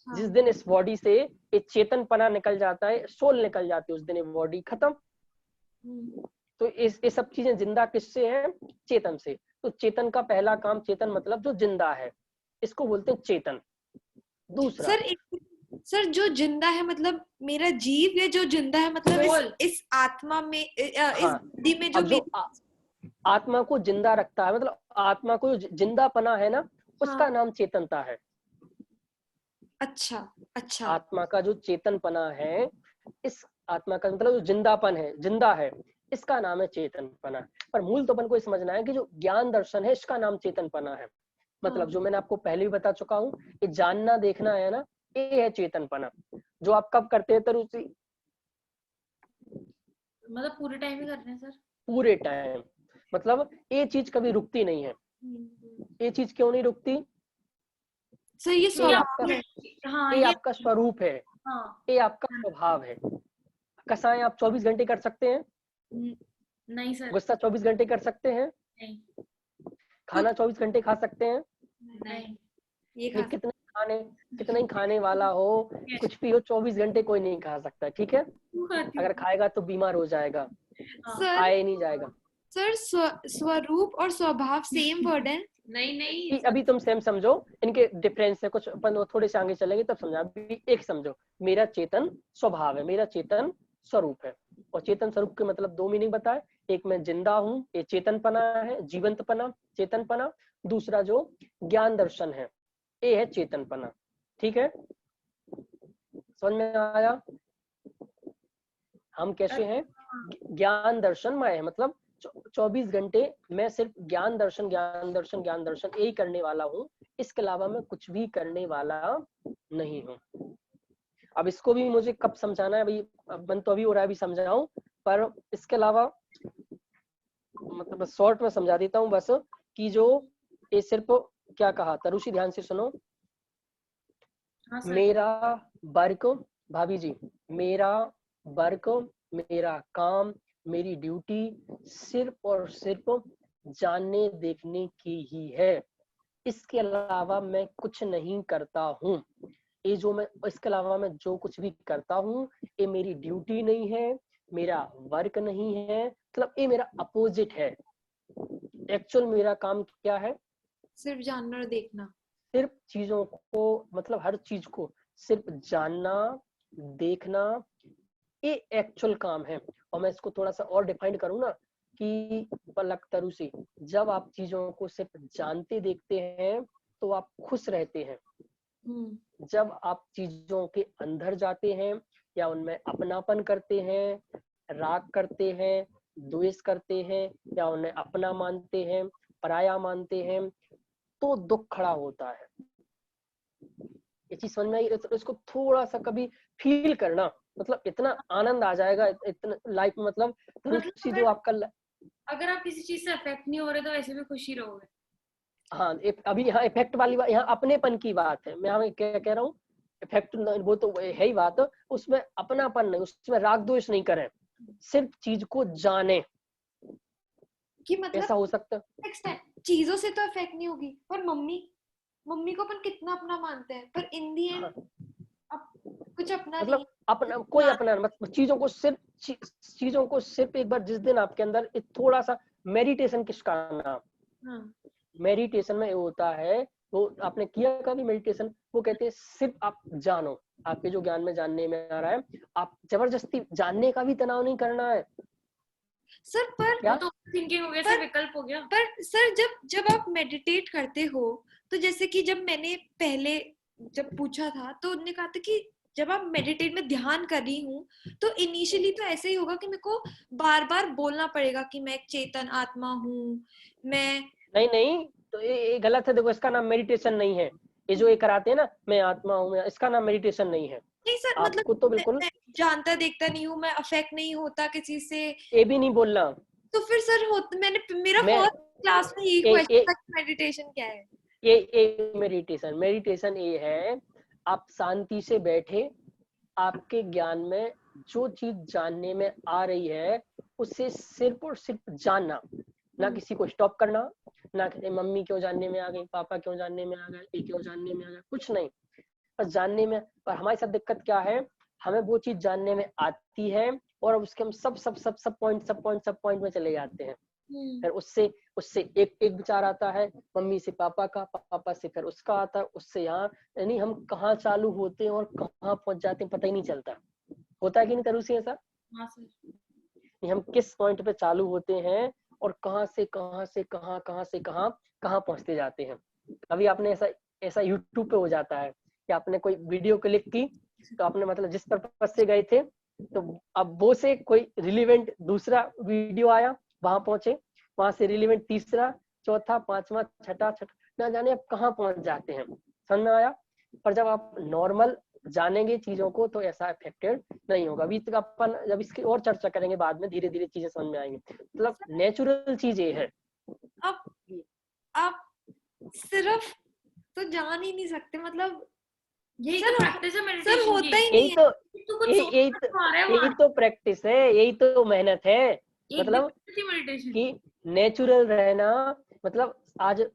हाँ। जिस दिन इस बॉडी से एक चेतनपना निकल जाता है, सोल निकल जाती है, उस दिन ये बॉडी खत्म। तो ये सब चीजें जिंदा किससे है? चेतन से। तो चेतन का पहला काम, चेतन मतलब जो जिंदा है, इसको बोलते हैं चेतन। दूसरा
सर जो जिंदा है मतलब मेरा जीव, या जो जिंदा है मतलब इस आत्मा में, इस बॉडी में जो
आत्मा को जिंदा रखता है, मतलब आत्मा को जो जिंदापना है ना, उसका नाम चेतनता है।
अच्छा।
आत्मा का जो चेतनपना है, इस आत्मा का मतलब जो जिंदापन है, जिंदा है, इसका नाम है चेतनपना। पर मूल तो अपन को समझना है कि जो ज्ञान दर्शन है, इसका नाम चेतनपना है। मतलब जो मैंने आपको पहले भी बता चुका हूँ, ये जानना देखना है ना, ये है चेतनपना। जो आप कब करते हैं तरुषी?
मतलब पूरे टाइम ही करते हैं सर? पूरे
टाइम। मतलब ये चीज कभी रुकती नहीं है। ये चीज क्यों नहीं रुकती?
सर ये स्वभाव है।
हाँ, ये आपका स्वरूप है। हाँ, ये आपका स्वभाव है। कसाएं आप 24 घंटे कर सकते हैं?
नहीं सर।
गुस्सा 24 घंटे कर सकते हैं?
नहीं।
खाना 24 घंटे खा सकते हैं?
नहीं।
ये कितने ही खाने वाला हो, कुछ भी हो, 24 घंटे कोई नहीं खा सकता, ठीक है?
खाती
अगर
हूँ।
खाएगा तो बीमार हो जाएगा,
हाँ।
सर
खाए नहीं जाएगा।
सर स्वरूप और स्वभाव सेम वर्ड है?
नहीं
कि
नहीं
अभी तुम सेम समझो, इनके डिफरेंस है कुछ, अपन थोड़े से आगे चलेंगे तब समझा। अभी एक समझो, मेरा चेतन स्वभाव है, मेरा चेतन स्वरूप है। और चेतन स्वरूप के मतलब दो मीनिंग बताए, एक मैं जिंदा हूँ, ये चेतनपना है, जीवंतपना, चेतनपना। दूसरा जो ज्ञान दर्शन है, ये है चेतनपना। ठीक है, समझ में आया? हम कैसे हैं? ज्ञान दर्शनमय है, मतलब 24 घंटे मैं सिर्फ ज्ञान दर्शन ज्ञान दर्शन ज्ञान दर्शन यही करने वाला हूँ, इसके अलावा मैं कुछ भी करने वाला नहीं हूँ। अब इसको भी मुझे कब समझाना है भाई, मन तो अभी हो रहा है, अभी समझाऊं, पर इसके अलावा मतलब शॉर्ट में समझा देता हूँ बस, कि जो ये सिर्फ क्या कहा तरुषि, ध्यान से सुनो।
हाँ सर।
मेरा वर्क, भाभी जी, मेरा वर्क, मेरा काम, मेरी ड्यूटी सिर्फ और सिर्फ जानने देखने की ही है, इसके अलावा मैं कुछ नहीं करता हूँ। ये जो मैं, इसके अलावा मैं जो कुछ भी करता हूँ, ये मेरी ड्यूटी नहीं है, मेरा वर्क नहीं है, मतलब ये मेरा अपोजिट है। एक्चुअल मेरा काम क्या है?
सिर्फ जानना और देखना।
सिर्फ चीजों को, मतलब हर चीज को सिर्फ जानना देखना, ये एक्चुअल काम है। और मैं इसको थोड़ा सा और डिफाइन करूँ ना, कि पलक तरुषि, जब आप चीजों को सिर्फ जानते देखते हैं तो आप खुश रहते हैं। जब आप चीजों के अंदर जाते हैं या उनमें अपनापन करते हैं, राग करते हैं, द्वेष करते हैं, या उन्हें अपना मानते हैं, पराया मानते हैं, तो दुख खड़ा होता है। ये चीज समझ में आई? तो इसको थोड़ा सा कभी फील करना, मतलब इतना आनंद आ जाएगा इतना लाइफ में, मतलब जो
अगर
आपका
अगर आप किसी चीज से अफेक्ट नहीं हो रहे तो ऐसे भी खुशी रहोगे।
हाँ, अभी यहाँ इफेक्ट वाली बात, यहाँ अपनेपन की बात है। मैं यहाँ क्या कह रहा हूँ, इफेक्ट वो तो है ही बात, उसमें अपनापन नहीं, उसमें राग द्वेष नहीं करें, सिर्फ चीज को जाने।
कि मतलब
ऐसा हो सकता है।
चीजों से तो इफेक्ट नहीं होगी, पर मम्मी को अपन कितना अपना मानते हैं, पर इन दी एंड अब कुछ अपना नहीं
मतलब अपना कोई अपना, मतलब चीजों को सिर्फ एक बार, जिस दिन आपके अंदर थोड़ा सा मेडिटेशन, किसका नाम, मेडिटेशन में ये होता है, वो आपने किया कभी मेडिटेशन, वो कहते हैं सिर्फ आप जानो, आपके जो ज्ञान में जानने में आ रहा है, आप जबरदस्ती जानने का भी तनाव नहीं करना है
सर। पर
क्या?
तो थिंकिंग हो गया, सर विकल्प हो गया।
पर सर जब आप मेडिटेट करते हो, तो जैसे कि जब मैंने पहले जब पूछा था तो उन्होंने कहा था कि जब आप मेडिटेट में ध्यान कर रही हूँ, तो इनिशियली तो ऐसे ही होगा कि मेरे को बार बार बोलना पड़ेगा कि मैं एक चेतन आत्मा हूँ, मैं
नहीं, तो ये गलत है। देखो, इसका नाम मेडिटेशन नहीं है। ये जो ये कराते हैं ना, मैं आत्मा हूँ, इसका नाम मेडिटेशन नहीं है।
नहीं सर,
आपको
मतलब
तो बिल्कुल
मैं जानता देखता नहीं हूँ, मैं अफेक्ट नहीं होता किसी से,
ये भी नहीं बोलना।
तो फिर सर मेरा
मैं
फर्स्ट क्लास में यही क्वेश्चन था कि मेडिटेशन क्या है।
ये मेडिटेशन ये है, आप शांति से बैठे, आपके ज्ञान में जो चीज जानने में आ रही है, उसे सिर्फ और सिर्फ जानना, ना किसी को स्टॉप करना, ना कि मम्मी क्यों जानने में आ गई, पापा क्यों जानने में आ गए, ये क्यों जानने में आ गया, कुछ नहीं, बस जानने में। पर हमारे साथ दिक्कत क्या है, हमें वो चीज जानने में आती है और उसके हम सब पॉइंट में चले जाते हैं। फिर उससे उससे एक विचार आता है, मम्मी से पापा का, पापा से फिर उसका आता है, उससे यहाँ, यानी हम कहाँ चालू होते हैं और कहाँ पहुंच जाते हैं पता ही नहीं चलता। होता है कि नहीं तरुषि ऐसा?
हाँ सर।
हम किस पॉइंट पे चालू होते हैं और कहाँ से कहाँ पहुंचते जाते हैं। अभी आपने ऐसा यूट्यूब पे हो जाता है कि आपने कोई वीडियो क्लिक की, तो आपने मतलब जिस पर्पज से गए थे, तो अब वो से कोई रिलेवेंट दूसरा वीडियो आया, वहां पहुंचे, वहां से रिलेवेंट तीसरा, चौथा, पांचवा, छठा, ना जाने अब कहाँ पहुंच जाते हैं। समझ में आया? पर जब आप नॉर्मल जानेंगे चीजों को तो ऐसा अफेक्टेड नहीं होगा। अभी तक अपन जब इसकी और चर्चा करेंगे बाद में, धीरे धीरे चीजें समझ में आएंगी। मतलब नेचुरल चीज ये है।
अब आप सिर्फ तो जान ही नहीं सकते, मतलब
यही
सर
तो प्रैक्टिस है मेडिटेशन
सर होता
की।
ही नहीं
यही तो प्रैक्टिस है, यही तो मेहनत है। मतलब
मेडिटेशन
कि नेचुरल रहना, मतलब आज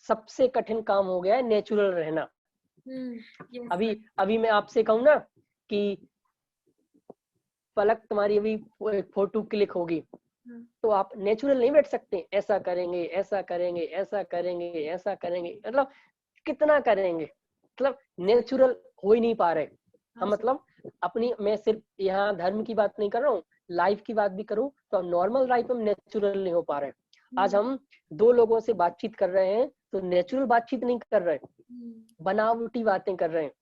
सबसे कठिन काम हो गया है नेचुरल रहना। अभी मैं आपसे कहूँ ना कि पलक तुम्हारी अभी फोटो क्लिक होगी तो आप नेचुरल नहीं बैठ सकते, ऐसा करेंगे ऐसा करेंगे ऐसा करेंगे ऐसा करेंगे, मतलब कितना करेंगे, मतलब नेचुरल हो ही नहीं पा रहे हम। मतलब अपनी, मैं सिर्फ यहाँ धर्म की बात नहीं कर रहा हूँ, लाइफ की बात भी करूँ तो नॉर्मल लाइफ में नेचुरल नहीं हो पा रहे। आज हम दो लोगों से बातचीत कर रहे हैं तो नेचुरल बातचीत नहीं कर रहे, बनावटी बातें कर रहे हैं,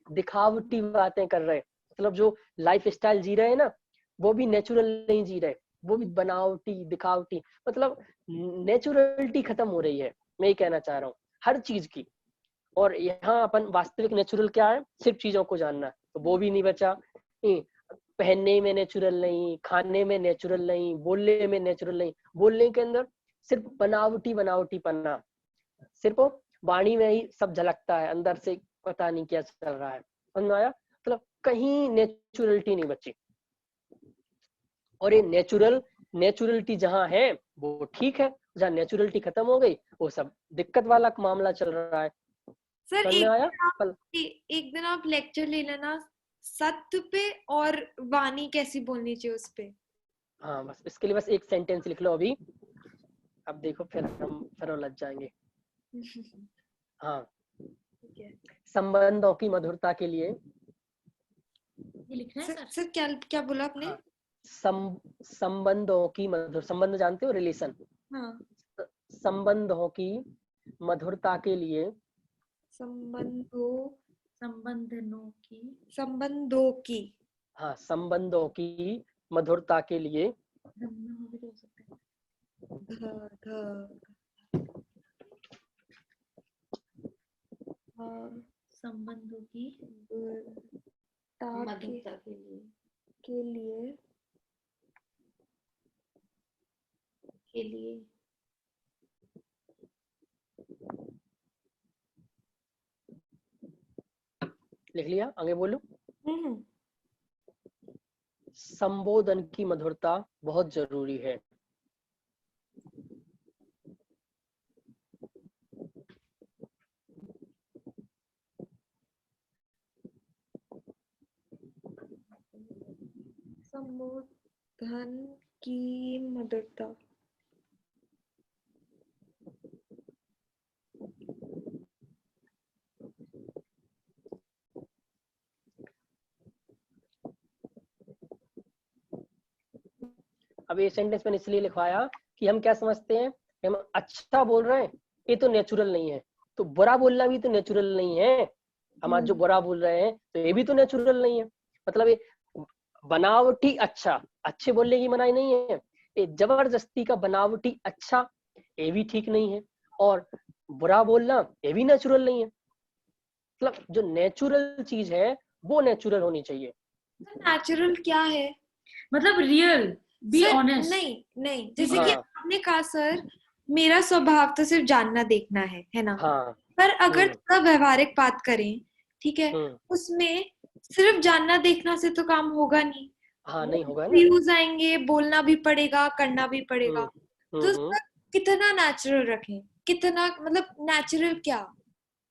दिखावटी बातें कर रहे हैं। मतलब जो लाइफ स्टाइल जी रहे हैं ना, वो भी नेचुरल नहीं जी रहे, वो भी बनावटी दिखावटी, मतलब नेचुरलिटी खत्म हो रही है, मैं ये कहना चाह रहा हूँ हर चीज की। और यहाँ अपन वास्तविक नेचुरल क्या है, सिर्फ चीजों को जानना, तो वो भी नहीं बचा। पहनने में नेचुरल नहीं, खाने में नेचुरल नहीं, बोलने में नेचुरल नहीं, बोलने के अंदर सिर्फ बनावटी बनावटी पन्ना, सिर्फ वाणी में ही सब झलकता है, अंदर से पता नहीं क्या चल रहा है। समझ में आया? मतलब कहीं नेचुरलिटी नहीं बची। और ये नेचुरलिटी जहाँ है वो ठीक है, जहाँ नेचुरलिटी खत्म हो गई वो सब दिक्कत वाला मामला चल रहा है।
सर
समझ में आया?
एक दिन आप लेक्चर ले लेना सत्य पे और वाणी कैसी बोलनी चाहिए उस पे।
हाँ, बस इसके लिए बस एक सेंटेंस लिख लो अभी, अब देखो फिर हम उलझ जाएंगे। हाँ, संबंधों की मधुरता के लिए
ये लिखना है
सर क्या क्या बोला आपने?
हाँ, संबंधों की मधुर, संबंध जानते हो, रिलेशन।
हाँ,
संबंधों की मधुरता के लिए
संबंधों की
हाँ, संबंधों की मधुरता के लिए
संबंधों की
मधुरता के लिए
लिख लिया, आगे बोलो। संबोधन की मधुरता बहुत जरूरी है।
संबोधन की मधुरता
अब ये सेंटेंस मैंने इसलिए लिखवाया कि हम क्या समझते हैं कि हम अच्छा बोल रहे हैं, ये तो नेचुरल नहीं है, तो बुरा बोलना भी तो नेचुरल नहीं है। हम आज जो बुरा बोल रहे हैं तो ये भी तो नेचुरल नहीं है। मतलब ये बनावटी अच्छा, अच्छे बोलने की मनाही नहीं है, ये जबरदस्ती का बनावटी अच्छा ये भी ठीक नहीं है, और बुरा बोलना ये भी नेचुरल नहीं है। मतलब जो नेचुरल चीज है वो नेचुरल होनी चाहिए।
नेचुरल क्या है?
मतलब रियल, बी ऑनेस्ट।
नहीं जैसे कि आपने कहा सर मेरा स्वभाव तो सिर्फ जानना देखना है ना।
हाँ,
पर अगर थोड़ा व्यवहारिक बात करें, ठीक है, उसमें सिर्फ जानना देखना से तो काम होगा नहीं।
हाँ, नहीं होगा ना,
व्यूज आएंगे, बोलना भी पड़ेगा, करना भी पड़ेगा। तो उसका कितना नेचुरल रखें, कितना मतलब नेचुरल क्या?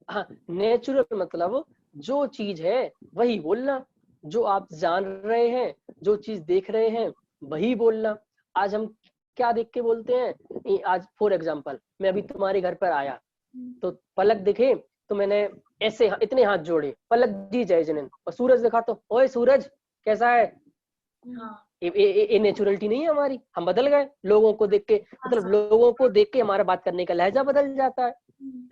हाँ, नेचुरल मतलब जो चीज है वही बोलना, जो आप जान रहे हैं, जो चीज देख रहे हैं वही बोलना। आज हम क्या देख के बोलते हैं? आज फॉर एग्जांपल मैं अभी तुम्हारे घर पर आया तो पलक दिखे तो मैंने ऐसे इतने हाथ जोड़े, पलक जी जय जनन, और सूरज दिखा तो ओए सूरज कैसा है। ये नेचुरलिटी नहीं है हमारी, हम बदल गए लोगों को देख के। मतलब लोगों को देख के हमारा बात करने का लहजा बदल जाता है,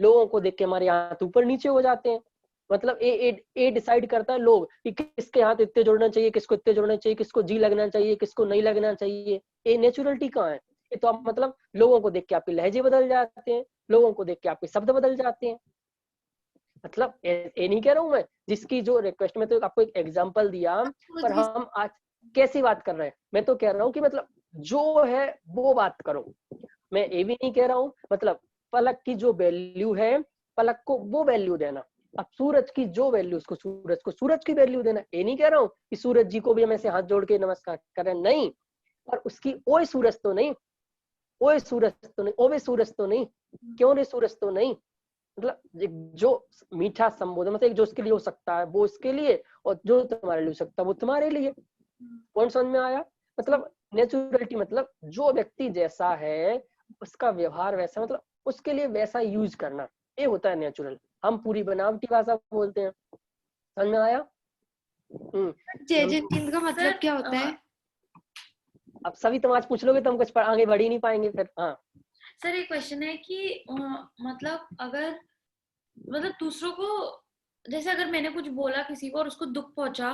लोगों को देख के हमारे हाथ ऊपर नीचे हो जाते हैं। मतलब ए डिसाइड करता है लोग कि किसके हाथ इतने जोड़ना चाहिए, किसको इतने जोड़ना चाहिए, किसको जी लगना चाहिए, किसको नहीं लगना चाहिए। ये नेचुरलिटी कहाँ है? ये तो आप मतलब लोगों को देख के आपके लहजे बदल जाते हैं, लोगों को देख के आपके शब्द बदल जाते हैं। मतलब ये नहीं कह रहा हूं मैं, जिसकी जो रिक्वेस्ट में तो आपको एक एग्जांपल दिया, पर हम आज कैसी बात कर रहे हैं? मैं तो कह रहा हूँ कि मतलब जो है वो बात करो। मैं ये भी नहीं कह रहा हूँ मतलब पलक की जो वैल्यू है पलक को वो वैल्यू देना, अब सूरज की जो वैल्यू उसको सूरज को सूरज की वैल्यू देना। ये नहीं कह रहा हूँ कि सूरज जी को भी हम ऐसे हाथ जोड़ के नमस्कार करें, नहीं, पर उसकी ओए सूरज तो नहीं, ओए सूरज तो नहीं, ओवे सूरज तो नहीं, क्यों रे सूरज तो नहीं। मतलब जो मीठा संबोधन मतलब जो उसके लिए हो सकता है वो उसके लिए, और जो तुम्हारे लिए हो सकता है वो तुम्हारे लिए। पॉइंट समझ में आया? मतलब नेचुरलिटी मतलब जो व्यक्ति जैसा है उसका व्यवहार वैसा, मतलब उसके लिए वैसा यूज करना, ये होता है नेचुरल। हम पूरी बनावटी भाषा बोलते हैं। समझ में आया?
जय जिंद का मतलब क्या होता है?
अब सभी तुम आज पूछ लोगे तो हम कुछ आगे बढ़ ही नहीं पाएंगे फिर। हाँ
सर एक क्वेश्चन है कि मतलब अगर मतलब दूसरों को, जैसे अगर मैंने कुछ बोला किसी को और उसको दुख पहुंचा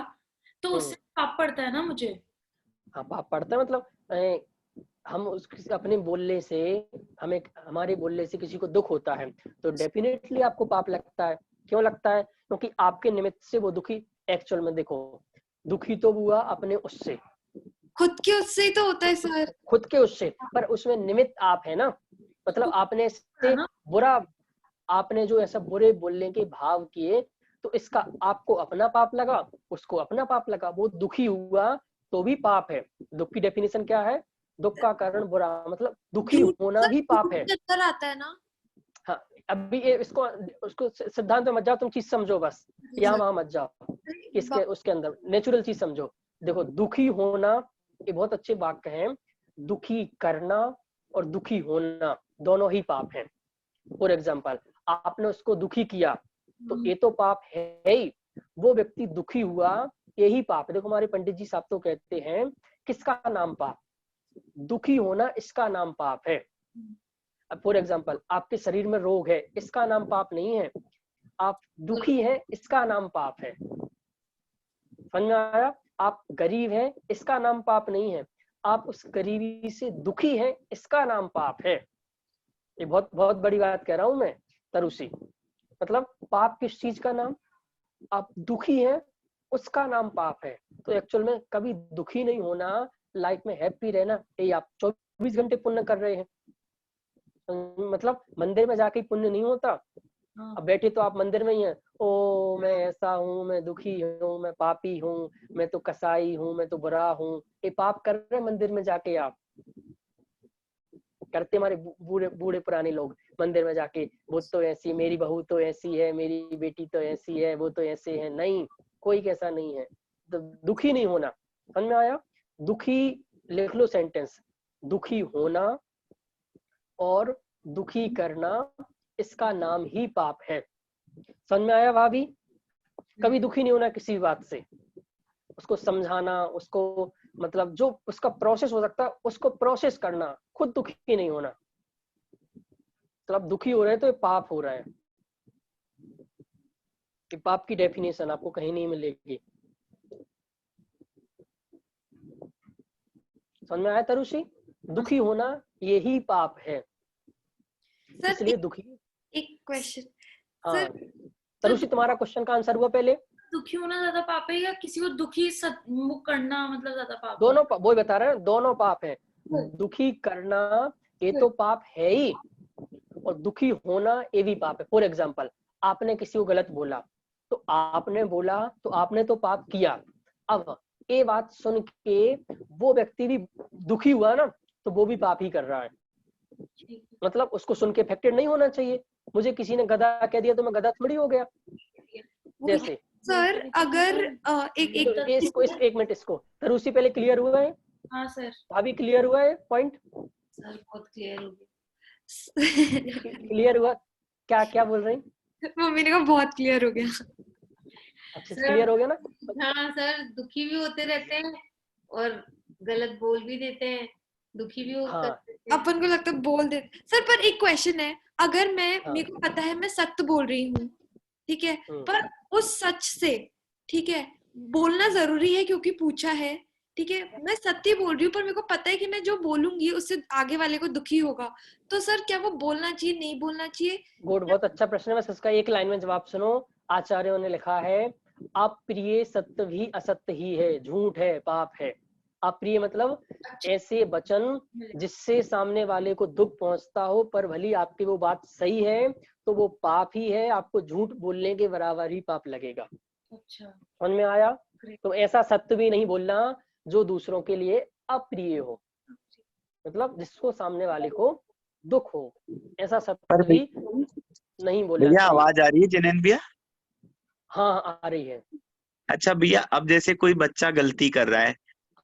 तो उससे पाप पड़ता है ना मुझे?
हाँ पाप पड़ता है, मतलब हम अपने बोलने से, हमें हमारे बोलने से किसी को दुख होता है तो डेफिनेटली आपको पाप लगता है। क्यों लगता है? क्योंकि आपके निमित्त से वो दुखी, एक्चुअल में देखो दुखी तो हुआ अपने उससे,
खुद के उससे ही तो होता है सर।
खुद के उससे, पर उसमें निमित्त आप है ना। मतलब आपने से बुरा, आपने जो ऐसा बुरे बोलने के भाव किए तो इसका आपको अपना पाप लगा, उसको अपना पाप लगा, वो दुखी हुआ तो भी पाप है। दुख की डेफिनेशन क्या है? दुख का कारण बुरा, मतलब दुखी होना भी पाप है।
अंदर आता है ना।
हाँ अभी ये इसको उसको सिद्धांत में मत जाओ, तुम चीज समझो बस, यहाँ वहां मत जाओ, इसके उसके अंदर नेचुरल चीज समझो। देखो दुखी होना, ये बहुत अच्छे वाक्य हैं। दुखी करना और दुखी होना दोनों ही पाप हैं। फॉर एग्जाम्पल आपने उसको दुखी किया तो ये तो पाप है ही, वो व्यक्ति दुखी हुआ यही पाप है। देखो हमारे पंडित जी साहब तो कहते हैं किसका नाम पाप? दुखी होना, इसका नाम पाप है। अब फॉर एग्जाम्पल आपके शरीर में रोग है, इसका नाम पाप नहीं है। आप दुखी हैं, इसका नाम पाप है। समझ में आया? आप गरीब हैं, इसका नाम पाप नहीं है। आप उस गरीबी से दुखी हैं, इसका नाम पाप है। ये बहुत बहुत बड़ी बात कह रहा हूं मैं तरुषी। मतलब पाप किस चीज का नाम? आप दुखी हैं उसका नाम पाप है। तो एक्चुअल में कभी दुखी नहीं होना, लाइफ में हैप्पी रहना, यही आप 24 घंटे पुण्य कर रहे हैं। मतलब मंदिर में जाके पुण्य नहीं होता। अब बैठे तो आप मंदिर में ही हैं, ओ मैं ऐसा हूँ, मैं दुखी हूँ, मैं पापी हूँ, मैं तो कसाई हूँ, मैं तो बुरा हूँ, ये पाप कर रहे हैं मंदिर में जाके। आप करते हमारे बूढ़े बूढ़े पुराने लोग मंदिर में जाके, वो तो ऐसी, मेरी बहू तो ऐसी है, मेरी बेटी तो ऐसी है, वो तो ऐसे है। नहीं, कोई कैसा नहीं है। तो दुखी नहीं होना। समझ में आया? दुखी लिख लो सेंटेंस, दुखी होना और दुखी करना, इसका नाम ही पाप है। समझ में आया भाभी? कभी दुखी नहीं होना किसी बात से, उसको समझाना, उसको मतलब जो उसका प्रोसेस हो सकता है उसको प्रोसेस करना, खुद दुखी नहीं होना। मतलब दुखी हो रहे तो ये पाप हो रहा है। कि पाप की डेफिनेशन आपको कहीं नहीं मिलेगी। समझ में आया तरुषी? दुखी होना यही पाप है, इसलिए दुखी।
एक क्वेश्चन
हाँ तरुषी, तुम्हारा क्वेश्चन का आंसर हुआ पहले?
दुखी होना ज्यादा पाप है या किसी को दुखी मुख करना मतलब ज्यादा पाप?
दोनों वो बता रहे हैं, दोनों पाप है। दुखी करना ये तो पाप है ही, और दुखी होना ये भी पाप है। फॉर एग्जाम्पल आपने किसी को गलत बोला, तो आपने बोला तो आपने तो पाप किया। अब ये बात सुन के वो व्यक्ति भी दुखी हुआ ना, तो वो भी पाप ही कर रहा है। मतलब उसको सुन के अफेक्टेड नहीं होना चाहिए। मुझे किसी ने गधा कह दिया तो मैं गधा थोड़ी हो गया। जैसे
सर अगर
एक मिनट, इसको तरुषी पहले क्लियर हुआ है?
हाँ सर।
भाभी क्लियर हुआ है पॉइंट?
सर बहुत क्लियर हो गया।
क्लियर हुआ? क्या क्या बोल रही?
मम्मी ने कहा बहुत क्लियर हो गया।
अच्छा क्लियर हो गया ना?
हाँ सर, दुखी भी होते रहते हैं और गलत बोल भी देते हैं, दुखी भी
हाँ।
अपन को लगता है बोल दे सर। पर एक क्वेश्चन है, अगर मेरे को पता है मैं सत्य बोल रही हूँ, ठीक है, पर उस सच से, ठीक है, बोलना जरूरी है क्योंकि पूछा है, ठीक है, मैं सत्य बोल रही हूँ पर मेरे को पता है कि मैं जो बोलूंगी उससे आगे वाले को दुखी होगा, तो सर क्या वो बोलना चाहिए, नहीं बोलना चाहिए?
गुड, बहुत अच्छा प्रश्न है। बस इसका एक लाइन में जवाब सुनो। आचार्यों ने लिखा है, अप्रिय सत्य भी असत्य ही है, झूठ है, पाप है। अप्रिय मतलब ऐसे वचन जिससे सामने वाले को दुख पहुंचता हो, पर भली आपकी वो बात सही है तो वो पाप ही है, आपको झूठ बोलने के बराबर ही पाप लगेगा।
अच्छा,
समझ में आया? तो ऐसा सत्य भी नहीं बोलना जो दूसरों के लिए अप्रिय हो, मतलब जिसको सामने वाले को दुख हो, ऐसा सत्य भी नहीं बोलना
भैया।
चाहिए।
आवाज आ रही है जिनेन भैया?
हाँ आ रही है।
अच्छा भैया, अब जैसे कोई बच्चा गलती कर रहा है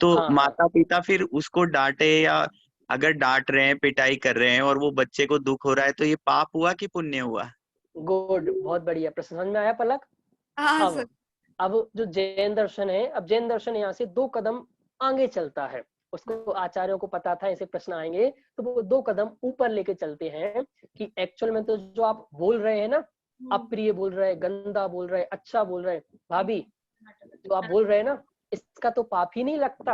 तो
हाँ हाँ
माता पिता फिर उसको डांटे, या अगर डांट रहे हैं, पिटाई कर रहे हैं और वो बच्चे को दुख हो रहा है, तो ये पाप हुआ कि पुण्य हुआ?
गुड, बहुत बढ़िया प्रश्न, समझ में आया पलक।
हाँ सर।
अब जो जैन दर्शन है, अब जैन दर्शन यहाँ से 2 कदम आगे चलता है। उसको आचार्यों को पता था ऐसे प्रश्न आएंगे, तो वो 2 कदम ऊपर लेके चलते हैं कि एक्चुअल में तो जो आप बोल रहे हैं ना, अप्रिय बोल रहे हैं, गंदा बोल रहे हैं, अच्छा बोल रहे हैं, भाभी जो आप बोल रहे हैं ना, इसका तो पाप ही नहीं लगता।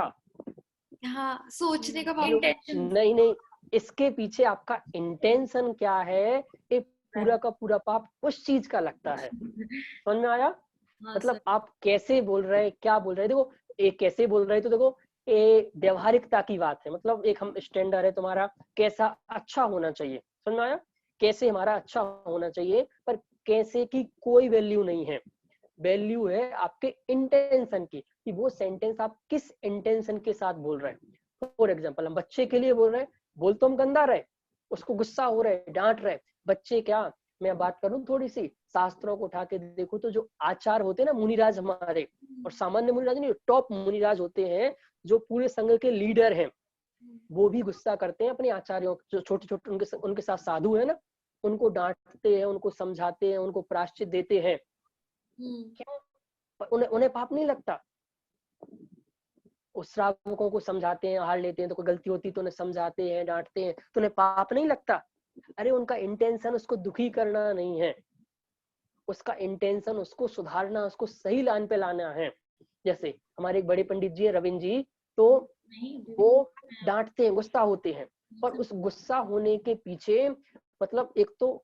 हाँ, सोचने का पाप।
इंटेंशन।
नहीं नहीं, इसके पीछे आपका इंटेंशन क्या है, ये पूरा का पूरा पाप उस चीज का लगता है। समझ में आया?
हाँ
मतलब
सर।
आप कैसे बोल रहे हैं, क्या बोल रहे हैं, देखो ये कैसे बोल रहे हैं, तो देखो ये व्यवहारिकता की बात है। मतलब एक हम स्टैंडर्ड है तुम्हारा कैसा अच्छा होना चाहिए, समझ में आया? कैसे हमारा अच्छा होना चाहिए, पर कैसे की कोई वैल्यू नहीं है। वैल्यू है आपके इंटेंशन की, कि वो सेंटेंस आप किस इंटेंशन के साथ बोल रहे हैं। फॉर एग्जाम्पल हम बच्चे के लिए बोल रहे हैं, बोल तो हम गंदा रहे, उसको गुस्सा हो रहे, डांट रहे बच्चे। क्या मैं बात करूं थोड़ी सी, शास्त्रों को उठा के देखो तो जो आचार होते हैं ना मुनिराज हमारे, और सामान्य मुनिराज नहीं, टॉप मुनिराज होते हैं जो पूरे संघ के लीडर हैं, वो भी गुस्सा करते हैं अपने आचार्यों, जो छोटे छोटे उनके साथ साधु है ना, उनको डांटते हैं, उनको समझाते हैं, उनको प्रायश्चित देते हैं। क्यों? उन्हें उन्हें पाप नहीं लगता। उस श्रावकों को समझाते हैं, हार लेते हैं, तो कोई गलती होती तो उन्हें समझाते हैं, डांटते हैं, तो उन्हें पाप नहीं लगता। अरे उनका इंटेंशन उसको दुखी करना नहीं है, उसका इंटेंशन उसको सुधारना, उसको सही लाइन पे लाना है। जैसे हमारे एक बड़े पंडित जी है रविंद्र जी, तो वो डांटते हैं, गुस्सा होते हैं, पर उस गुस्सा होने के पीछे मतलब एक तो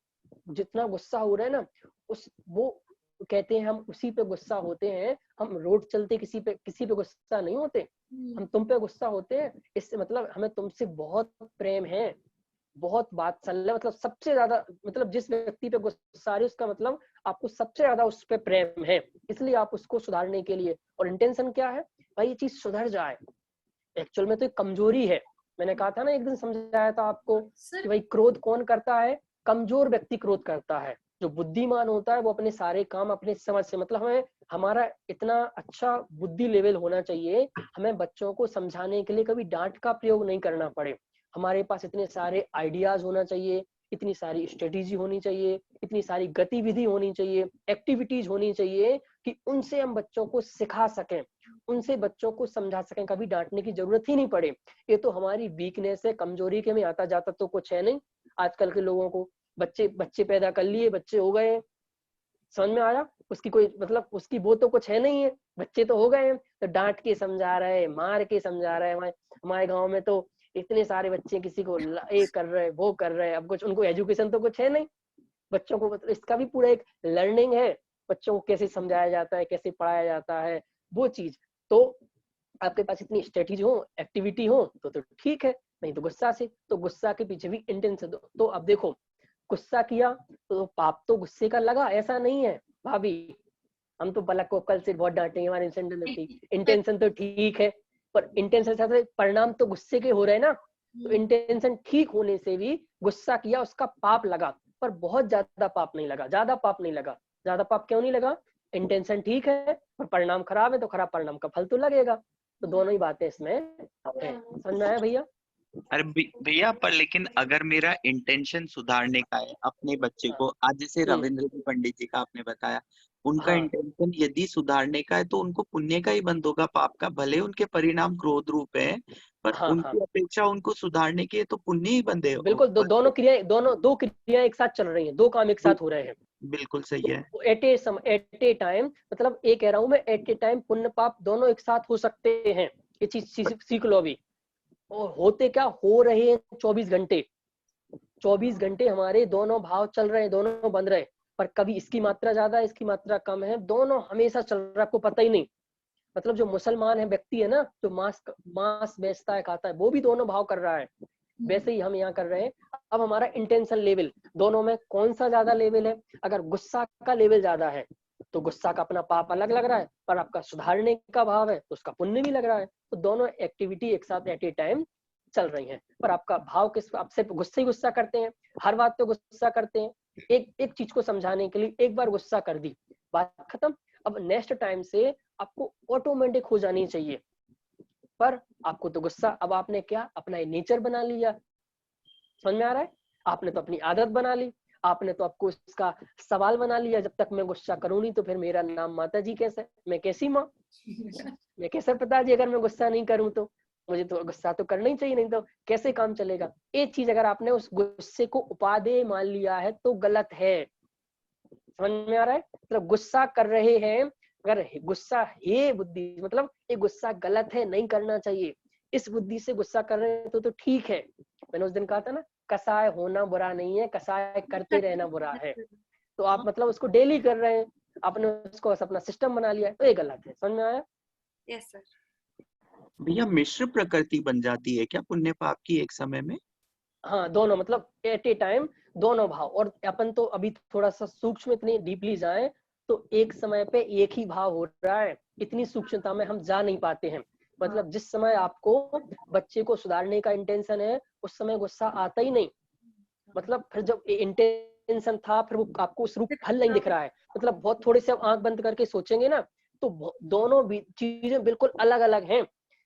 जितना गुस्सा हो रहा है ना, उस वो कहते हैं हम उसी पे गुस्सा होते हैं, हम रोड चलते किसी पे गुस्सा नहीं होते, हम तुम पे गुस्सा होते हैं। इससे मतलब हमें तुमसे बहुत प्रेम है, बहुत वात्सल्य, मतलब सबसे ज्यादा, मतलब जिस व्यक्ति पे गुस्सा आ रही है उसका मतलब आपको सबसे ज्यादा उस पे प्रेम है, इसलिए आप उसको सुधारने के लिए। और इंटेंशन क्या है भाई, ये चीज सुधर जाए। एक्चुअल में तो एक कमजोरी है, मैंने कहा था ना एक दिन, समझाया था आपको कि भाई क्रोध कौन करता है, कमजोर व्यक्ति क्रोध करता है। जो बुद्धिमान होता है वो अपने सारे काम अपने समझ से, मतलब हमें हमारा इतना अच्छा बुद्धि लेवल होना चाहिए, हमें बच्चों को समझाने के लिए कभी डांट का प्रयोग नहीं करना पड़े। हमारे पास इतने सारे आइडियाज होना चाहिए, इतनी सारी स्ट्रेटेजी होनी चाहिए, इतनी सारी गतिविधि होनी चाहिए, एक्टिविटीज होनी चाहिए कि उनसे हम बच्चों को सिखा सकें, उनसे बच्चों को समझा सकें, कभी डांटने की जरूरत ही नहीं पड़े। ये तो हमारी वीकनेस है, कमजोरी के में आता जाता तो कुछ है नहीं। आजकल के लोगों को बच्चे बच्चे पैदा कर लिए, बच्चे हो गए, समझ में आया? उसकी कोई मतलब उसकी वो तो कुछ है नहीं है, बच्चे तो हो गए हैं, तो डांट के समझा रहे, मार के समझा रहे। हमारे गांव में तो इतने सारे बच्चे किसी को ये कर रहे, वो कर रहे, अब कुछ उनको एजुकेशन तो कुछ है नहीं बच्चों को, मतलब इसका भी पूरा एक लर्निंग है, बच्चों को कैसे समझाया जाता है, कैसे पढ़ाया जाता है, वो चीज। तो आपके पास इतनी स्ट्रेटेजी हो, एक्टिविटी हो तो ठीक है, नहीं तो गुस्सा से, तो गुस्सा के पीछे भी इंटेंशन दो। तो अब देखो गुस्सा किया तो पाप तो गुस्से का लगा, ऐसा नहीं है भाभी। हम तो पलक को कल से बहुत डांटेंगे, हमारी इंटेंशन तो ठीक है, पर इंटेंशन से परिणाम तो गुस्से के हो रहे हैं ना। तो इंटेंशन ठीक होने से भी गुस्सा किया, उसका पाप लगा, पर बहुत ज्यादा पाप नहीं लगा, ज्यादा पाप नहीं लगा। ज्यादा पाप क्यों नहीं लगा? इंटेंशन ठीक है पर परिणाम खराब है, तो खराब परिणाम का फल तो लगेगा। तो दोनों ही बातें इसमें है। समझ में आया भैया?
अरे भैया, पर लेकिन अगर मेरा इंटेंशन सुधारने का है अपने बच्चे को, आज जैसे रविंद्र जी पंडित जी का आपने बताया, उनका
हाँ
इंटेंशन यदि सुधारने का है तो उनको पुण्य का ही बंद होगा, पाप का भले उनके परिणाम क्रोध रूप है, पर
हाँ हाँ
उनकी अपेक्षा उनको सुधारने की है तो पुण्य ही बंद है।
बिल्कुल, दोनों क्रियाएं, दो क्रियाएं एक साथ चल रही हैं, दो काम एक साथ हो रहे हैं।
बिल्कुल सही है।
एट ए टाइम, मतलब ये कह रहा हूं मैं, एट ए टाइम पुण्य पाप दोनों एक साथ हो सकते हैं। ये चीज सीख लो अभी। और होते क्या हो रहे हैं, 24 घंटे, 24 घंटे हमारे दोनों भाव चल रहे हैं, दोनों बंद रहे, पर कभी इसकी मात्रा ज्यादा है, इसकी मात्रा कम है, दोनों हमेशा चल रहा है, आपको पता ही नहीं। मतलब जो मुसलमान है व्यक्ति है ना, जो मांस बेचता है, खाता है, वो भी दोनों भाव कर रहा है, वैसे ही हम यहाँ कर रहे हैं। अब हमारा इंटेंशन लेवल दोनों में कौन सा ज्यादा लेवल है? अगर गुस्सा का लेवल ज्यादा है तो गुस्सा का अपना पाप अलग लग रहा है, पर आपका सुधारने का भाव है तो उसका पुण्य भी लग रहा है। तो दोनों एक्टिविटी एक साथ एट ए टाइम चल रही हैं, पर आपका भाव किस, आप सिर्फ गुस्से ही गुस्सा करते हैं, हर बात पे गुस्सा करते हैं। एक एक चीज को समझाने के लिए एक बार गुस्सा कर दी, बात खत्म। अब नेक्स्ट टाइम से आपको ऑटोमेटिक हो जानी चाहिए, पर आपको तो गुस्सा, अब आपने क्या अपना नेचर बना लिया, समझ में आ रहा है? आपने तो अपनी आदत बना ली, आपने तो आपको इसका सवाल बना लिया, जब तक मैं गुस्सा करूं नहीं तो फिर मेरा नाम माता जी कैसे, मैं कैसी माँ, मैं कैसे पिताजी अगर मैं गुस्सा नहीं करूं तो, मुझे तो गुस्सा तो करना ही चाहिए, नहीं तो कैसे काम चलेगा। एक चीज अगर आपने उस गुस्से को उपादेय मान लिया है तो गलत है, समझ में आ रहा है? मतलब गुस्सा कर रहे हैं, अगर गुस्सा है बुद्धि, मतलब ये गुस्सा गलत है, नहीं करना चाहिए, इस बुद्धि से गुस्सा कर रहे हैं तो ठीक है। मैंने उस दिन कहा था ना, कसाय होना बुरा नहीं है, कसाय करते रहना बुरा है। तो आप मतलब उसको डेली कर रहे हैं, आपने उसको अपना सिस्टम बना लिया है, तो ये गलत है। समझ में आया?
Yes sir.
भैया मिश्र प्रकृति बन जाती है क्या पुण्य पाप की एक समय में?
हाँ, दोनों, मतलब एट ए टाइम दोनों भाव। और अपन तो अभी थोड़ा सा सूक्ष्म इतनी डीपली जाए तो एक समय पे एक ही भाव हो रहा है, इतनी सूक्ष्मता में हम जा नहीं पाते हैं। मतलब जिस समय आपको बच्चे को सुधारने का इंटेंशन है, उस समय गुस्सा आता ही नहीं। मतलब फिर जब इंटेंशन था, फिर वो आपको उस रूप फल नहीं दिख रहा है। मतलब बहुत थोड़े से आंख बंद करके सोचेंगे ना, तो दोनों भी चीजें बिल्कुल अलग अलग हैं।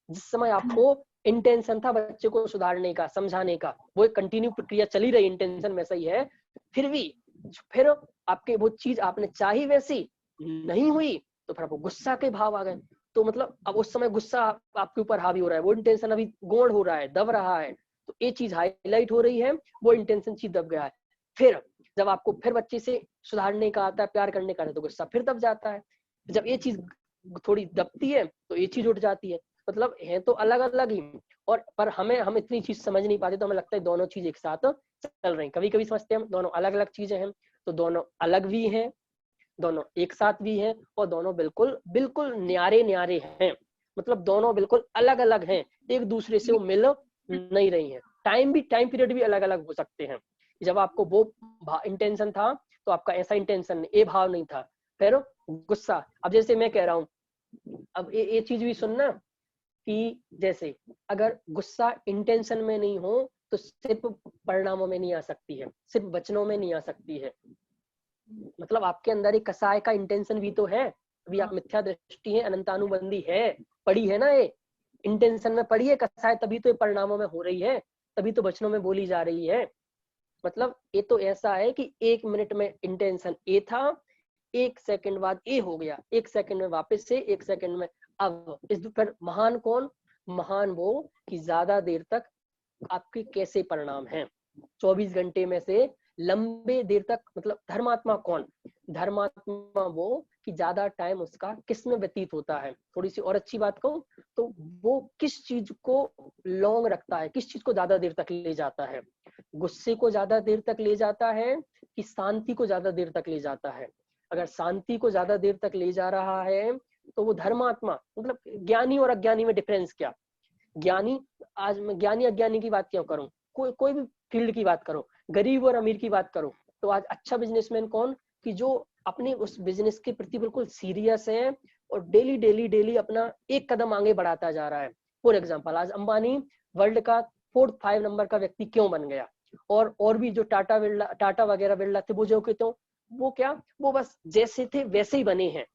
जिस समय आपको इंटेंशन था बच्चे को सुधारने का, समझाने का, वो एक कंटिन्यू प्रक्रिया चली रही, इंटेंशन वैसा ही है, फिर आपके वो चीज आपने चाही वैसी नहीं हुई, तो फिर आपको गुस्सा के भाव आ गए। तो मतलब अब उस समय गुस्सा आपके ऊपर हावी हो रहा है, वो इंटेंशन अभी गौण हो रहा है, दब रहा है, तो ये चीज हाईलाइट हो रही है, वो इंटेंशन चीज दब गया है। फिर जब आपको फिर बच्चे से सुधारने का आता है, प्यार करने का आता है, तो गुस्सा फिर दब जाता है। जब ये चीज थोड़ी दबती है तो ये चीज उठ जाती है। मतलब है तो अलग अलग ही, और पर हम इतनी चीज समझ नहीं पाते, तो हमें लगता है दोनों चीज एक साथ चल रही। कभी कभी समझते हैं हम दोनों अलग अलग चीजें हैं, तो दोनों अलग भी हैं, दोनों एक साथ भी हैं, और दोनों बिल्कुल बिल्कुल न्यारे न्यारे हैं। मतलब दोनों बिल्कुल अलग अलग हैं, एक दूसरे से वो मिल नहीं रही हैं। टाइम पीरियड भी अलग अलग हो सकते हैं। जब आपको वो इंटेंशन था तो आपका ऐसा इंटेंशन ए भाव नहीं था, फिर गुस्सा। अब जैसे मैं कह रहा हूँ, अब ये चीज भी सुनना कि जैसे अगर गुस्सा इंटेंशन में नहीं हो तो सिर्फ परिणामों में नहीं आ सकती है, सिर्फ वचनों में नहीं आ सकती है। मतलब आपके अंदर एक कसाय का इंटेंशन भी तो है, अभी आप मिथ्या दृष्टि है, अनंतानुबंधी है, पड़ी है ना, ये इंटेंशन में पड़ी है कसाय, तभी तो ये परिणामों में हो रही है, तभी तो वचनों में बोली जा रही है। मतलब ये तो ऐसा है कि 1 मिनट में इंटेंशन ए था, 1 सेकंड बाद ए हो गया, 1 सेकंड में वापस से 1 सेकंड में। अब इस पर महान कौन? महान वो कि ज्यादा देर तक आपके कैसे परिणाम हैं, 24 घंटे में से लंबे देर तक। मतलब धर्मात्मा कौन? धर्मात्मा वो कि ज्यादा टाइम उसका किस में व्यतीत होता है। थोड़ी सी और अच्छी बात कहूं तो वो किस चीज को लॉन्ग रखता है, किस चीज को ज्यादा देर तक ले जाता है। गुस्से को ज्यादा देर तक ले जाता है कि शांति को ज्यादा देर तक ले जाता है? अगर शांति को ज्यादा देर तक ले जा रहा है तो वो धर्मात्मा। मतलब ज्ञानी और अज्ञानी में डिफरेंस क्या? ज्ञानी, आज मैं ज्ञानी अज्ञानी की बात क्यों करूं, कोई भी फील्ड की बात करो, गरीब और अमीर की बात करो, तो आज अच्छा बिजनेसमैन कौन कि जो अपने उस बिजनेस के प्रति बिल्कुल सीरियस है और डेली डेली डेली अपना एक कदम आगे बढ़ाता जा रहा है। फॉर एग्जांपल आज अंबानी वर्ल्ड का 4-5 नंबर का व्यक्ति क्यों बन गया, और भी जो टाटा वगैरह बिरला थे, वो जो कहते हो वो क्या, वो बस जैसे थे वैसे ही बने हैं,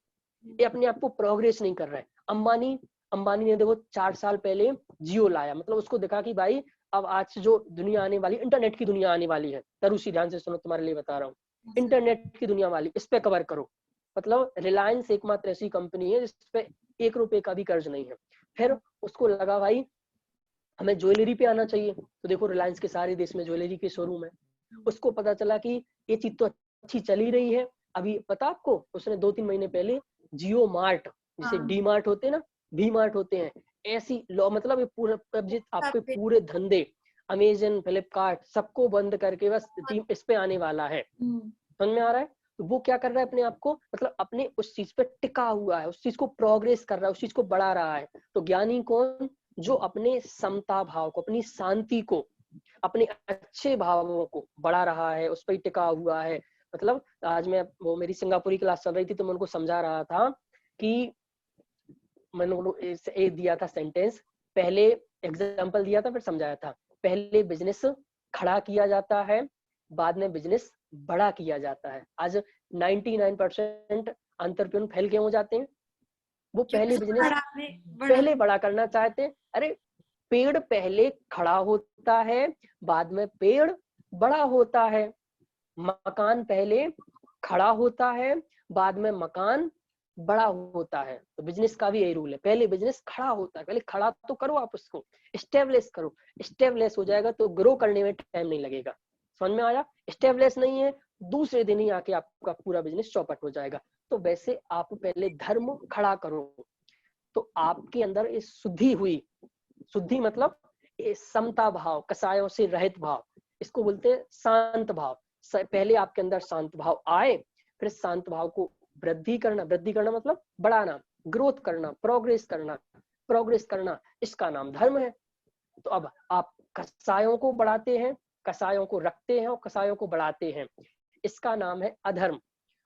ये अपने आप को प्रोग्रेस नहीं कर रहे। अंबानी ने देखो 4 साल पहले जियो लाया, मतलब उसको देखा कि भाई अब आज से जो दुनिया आने वाली, इंटरनेट की दुनिया आने वाली है, तरुषी ध्यान से सुनो, तुम्हारे लिए बता रहा हूँ, इंटरनेट की दुनिया वाली, इस पे कवर करो। मतलब रिलायंस एकमात्र ऐसी कंपनी है जिसपे 1 रुपए का भी कर्ज नहीं है। फिर उसको लगा भाई हमें ज्वेलरी पे आना चाहिए, तो देखो रिलायंस के सारे देश में ज्वेलरी के शोरूम है। उसको पता चला कि ये चीज तो अच्छी चली रही है। अभी पता आपको, उसने 2-3 महीने पहले जियो मार्ट, जैसे डी मार्ट होते हैं ना, वी मार्ट होते हैं, ऐसी मतलब पूरे आपके पूरे धंधे अमेजन फ्लिपकार्ट सबको बंद करके बस इस पे आने वाला है। समझ में आ रहा है? तो वो क्या कर रहा है अपने आप को, मतलब अपने उस चीज पे टिका हुआ है, उस चीज को प्रोग्रेस कर रहा है, उस चीज को बढ़ा रहा है। तो ज्ञानी कौन? जो अपने समता भाव को, अपनी शांति को, अपने अच्छे भावों को बढ़ा रहा है, उस पर टिका हुआ है। मतलब आज मैं, वो मेरी सिंगापुरी क्लास चल रही थी तो मैं उनको समझा रहा था कि मैंने उनको एक दिया था सेंटेंस, पहले एग्जांपल दिया था फिर समझाया था। पहले बिजनेस खड़ा किया जाता है, बाद में बिजनेस बड़ा किया जाता है। आज 99% एंटरप्रेन्योर फेल क्यों हो जाते हैं? वो पहले बिजनेस
बढ़ाने
पहले बड़ा करना चाहते हैं। अरे पेड़ पहले खड़ा होता है, बाद में पेड़ बड़ा होता है। मकान पहले खड़ा होता है, बाद में मकान बड़ा होता है। तो बिजनेस का भी यही रूल है, पहले बिजनेस खड़ा होता है, पहले खड़ा तो करो, आप उसको स्टेब्लिश करो। स्टेब्लिश हो जाएगा तो ग्रो करने में टाइम नहीं लगेगा। समझ में आया? स्टेब्लिश नहीं है, दूसरे दिन ही आके आपका पूरा बिजनेस चौपट हो जाएगा। तो वैसे आप पहले धर्म खड़ा करो, तो आपके अंदर ये शुद्धि हुई। शुद्धि मतलब ये समता भाव, कसायों से रहित भाव, इसको बोलते हैं शांत भाव। पहले आपके अंदर शांत भाव आए, फिर शांत भाव को वृद्धि करना मतलब बढ़ाना, ग्रोथ करना, प्रोग्रेस करना, इसका नाम धर्म है। तो अब आप कसायों को बढ़ाते हैं, कसायों को रखते हैं और कसायों को बढ़ाते हैं, इसका नाम है अधर्म।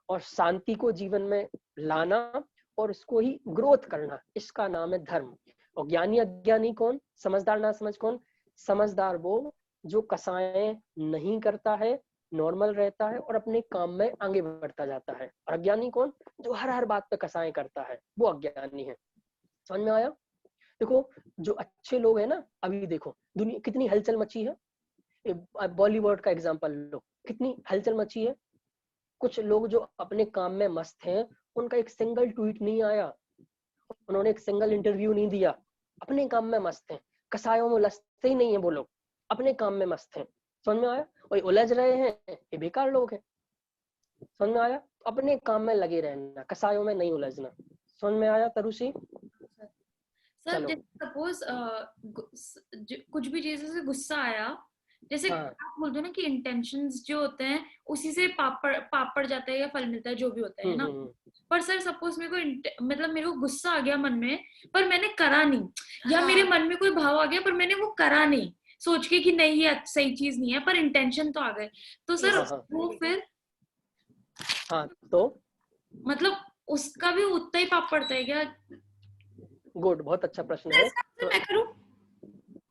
और शांति को जीवन में लाना और उसको ही ग्रोथ करना, इसका नाम है धर्म। और ज्ञानी अज्ञानी कौन, समझदार ना समझ कौन? समझदार वो जो कसाएं नहीं करता है, नॉर्मल रहता है और अपने काम में आगे बढ़ता जाता है। और अज्ञानी कौन? जो हर हर बात पे कसाएं करता है, वो अज्ञानी है। समझ में आया? देखो जो अच्छे लोग हैं ना, अभी देखो दुनिया कितनी हलचल मची है। बॉलीवुड का एग्जांपल लो, कितनी हलचल मची है। कुछ लोग जो अपने काम में मस्त हैं, उनका एक सिंगल ट्वीट नहीं आया, उन्होंने एक सिंगल इंटरव्यू नहीं दिया, अपने काम में मस्त हैं, कसायों में उलझते ही नहीं है वो लोग, अपने काम में मस्त हैं। समझ में आया? वही उलझ रहे हैं, ये बेकार लोग हैं। समझ में आया? अपने काम में लगे रहना, कसायों में नहीं उलझना। समझ में आया तरुषी?
सर
चलो।
जैसे सपोज कुछ भी चीज से गुस्सा आया, जैसे
हाँ।
आप बोलते हो ना कि इंटेंशंस जो होते हैं उसी से पापड़ जाता है या फल मिलता है, जो भी होता है ना। पर सर सपोज मेरे को गुस्सा आ गया मन में, पर मैंने करा नहीं, या मेरे मन में कोई भाव आ गया पर मैंने वो करा नहीं, सोच के कि नहीं ये सही चीज नहीं है, पर इंटेंशन तो आ गए, तो सर
हाँ।
वो फिर
हाँ तो
मतलब उसका भी उतना ही पाप पड़ता है क्या?
गुड, बहुत अच्छा प्रश्न है। तो
मैं करूं?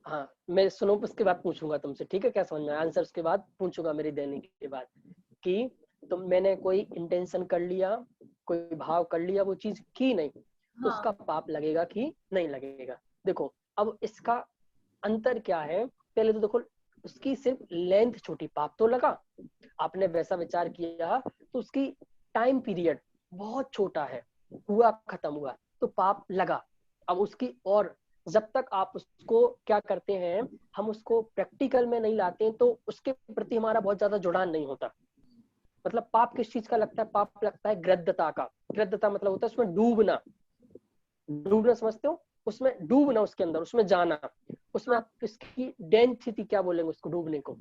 हाँ, मैं सुनो, उसके बाद पूछूंगा तुमसे, ठीक है? क्या समझ में आया? आंसर उसके बाद पूछूंगा मेरी देने के बाद, कि तुम मैंने कोई इंटेंशन कर लिया, कोई भाव कर लिया, वो चीज की नहीं, तो
हाँ।
उसका पाप लगेगा कि नहीं लगेगा? देखो अब इसका अंतर क्या है। पहले तो देखो उसकी सिर्फ लेंथ छोटी, पाप तो लगा, आपने वैसा विचार किया, तो उसकी टाइम पीरियड बहुत छोटा है, हुआ खत्म हुआ तो पाप लगा। अब उसकी, और जब तक आप उसको क्या करते हैं, हम उसको प्रैक्टिकल में नहीं लाते हैं, तो उसके प्रति हमारा बहुत ज्यादा जुड़ान नहीं होता। मतलब पाप किस चीज का लगता है? पाप लगता है ग्रद्धता का। ग्रद्धता मतलब होता है उसमें डूबना, डूबना समझते हो? उसमें डूबना, उसके अंदर, उसमें जाना, उसमें आप इसकी डेंसिटी क्या बोलेंगे उसको, डूबने को?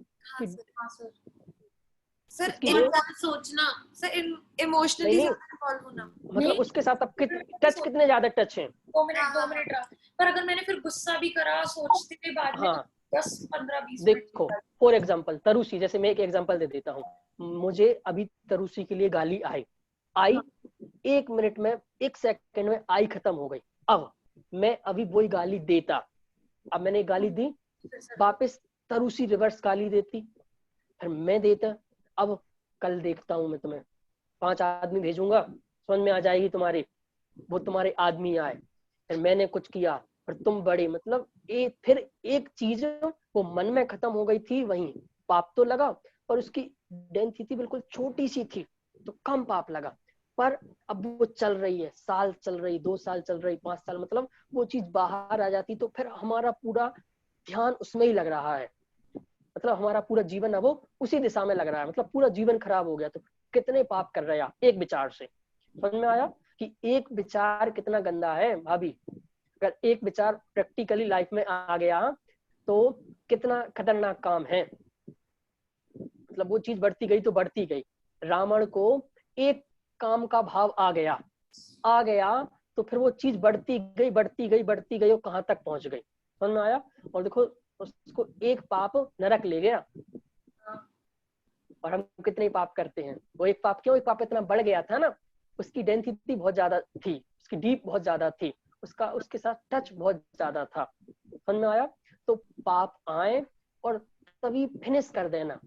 सर
उसकी
सोचना, सर इमोशनली
नहीं,
ज्यादा इन्वॉल्व होना,
मतलब उसके साथ आप टच कितने ज्यादा टच हैं।
2 मिनट रहा, पर अगर मैंने फिर गुस्सा भी करा सोचते हुए बाद में,
हाँ
10-15-20 मिनट
देखो, फॉर एग्जाम्पल तरुषी, जैसे मैं एक एग्जाम्पल दे देता हूँ, मुझे अभी तरुषी के लिए गाली आई 1 मिनट में, 1 सेकंड में आई खत्म हो गई। अब मैं अभी वही गाली देता, अब मैंने गाली दी, वापस तरुषी रिवर्स गाली देती, फिर मैं देता। अब कल देखता हूँ मैं तुम्हें 5 आदमी भेजूंगा, समझ में आ जाएगी तुम्हारी, वो तुम्हारे आदमी आए, फिर मैंने कुछ किया, फिर तुम बड़े, मतलब फिर एक चीज वो मन में खत्म हो गई थी, वहीं पाप तो लगा, पर उसकी डेंसिटी बिल्कुल छोटी सी थी, तो कम पाप लगा। पर अब वो चल रही है, साल चल रही, 2 साल चल रही, 5 साल, मतलब वो चीज बाहर आ जाती, तो फिर हमारा पूरा ध्यान उसमें ही लग रहा है, मतलब हमारा पूरा जीवन अब वो उसी दिशा में लग रहा है, मतलब पूरा जीवन खराब हो गया। तो कितने पाप कर रहे हैं आप एक विचार से? समझ में आया कि एक विचार कितना गंदा है भाभी? अगर एक विचार प्रैक्टिकली लाइफ में आ गया तो कितना खतरनाक काम है। मतलब वो चीज बढ़ती गई तो बढ़ती गई। रावण को एक काम का भाव आ गया तो फिर वो चीज बढ़ती गई और कहां तक पहुंच गई, समझ में आया? और देखो उसको एक पाप नरक ले गया, और हम कितने पाप करते हैं। वो एक पाप, क्यों एक पाप इतना बढ़ गया था ना, उसकी डेंसिटी बहुत ज्यादा थी, उसकी डीप बहुत ज्यादा थी, उसके साथ टच बहुत ज्यादा था, समझ में आया? तो पाप आए और तभी फिनिश कर देना,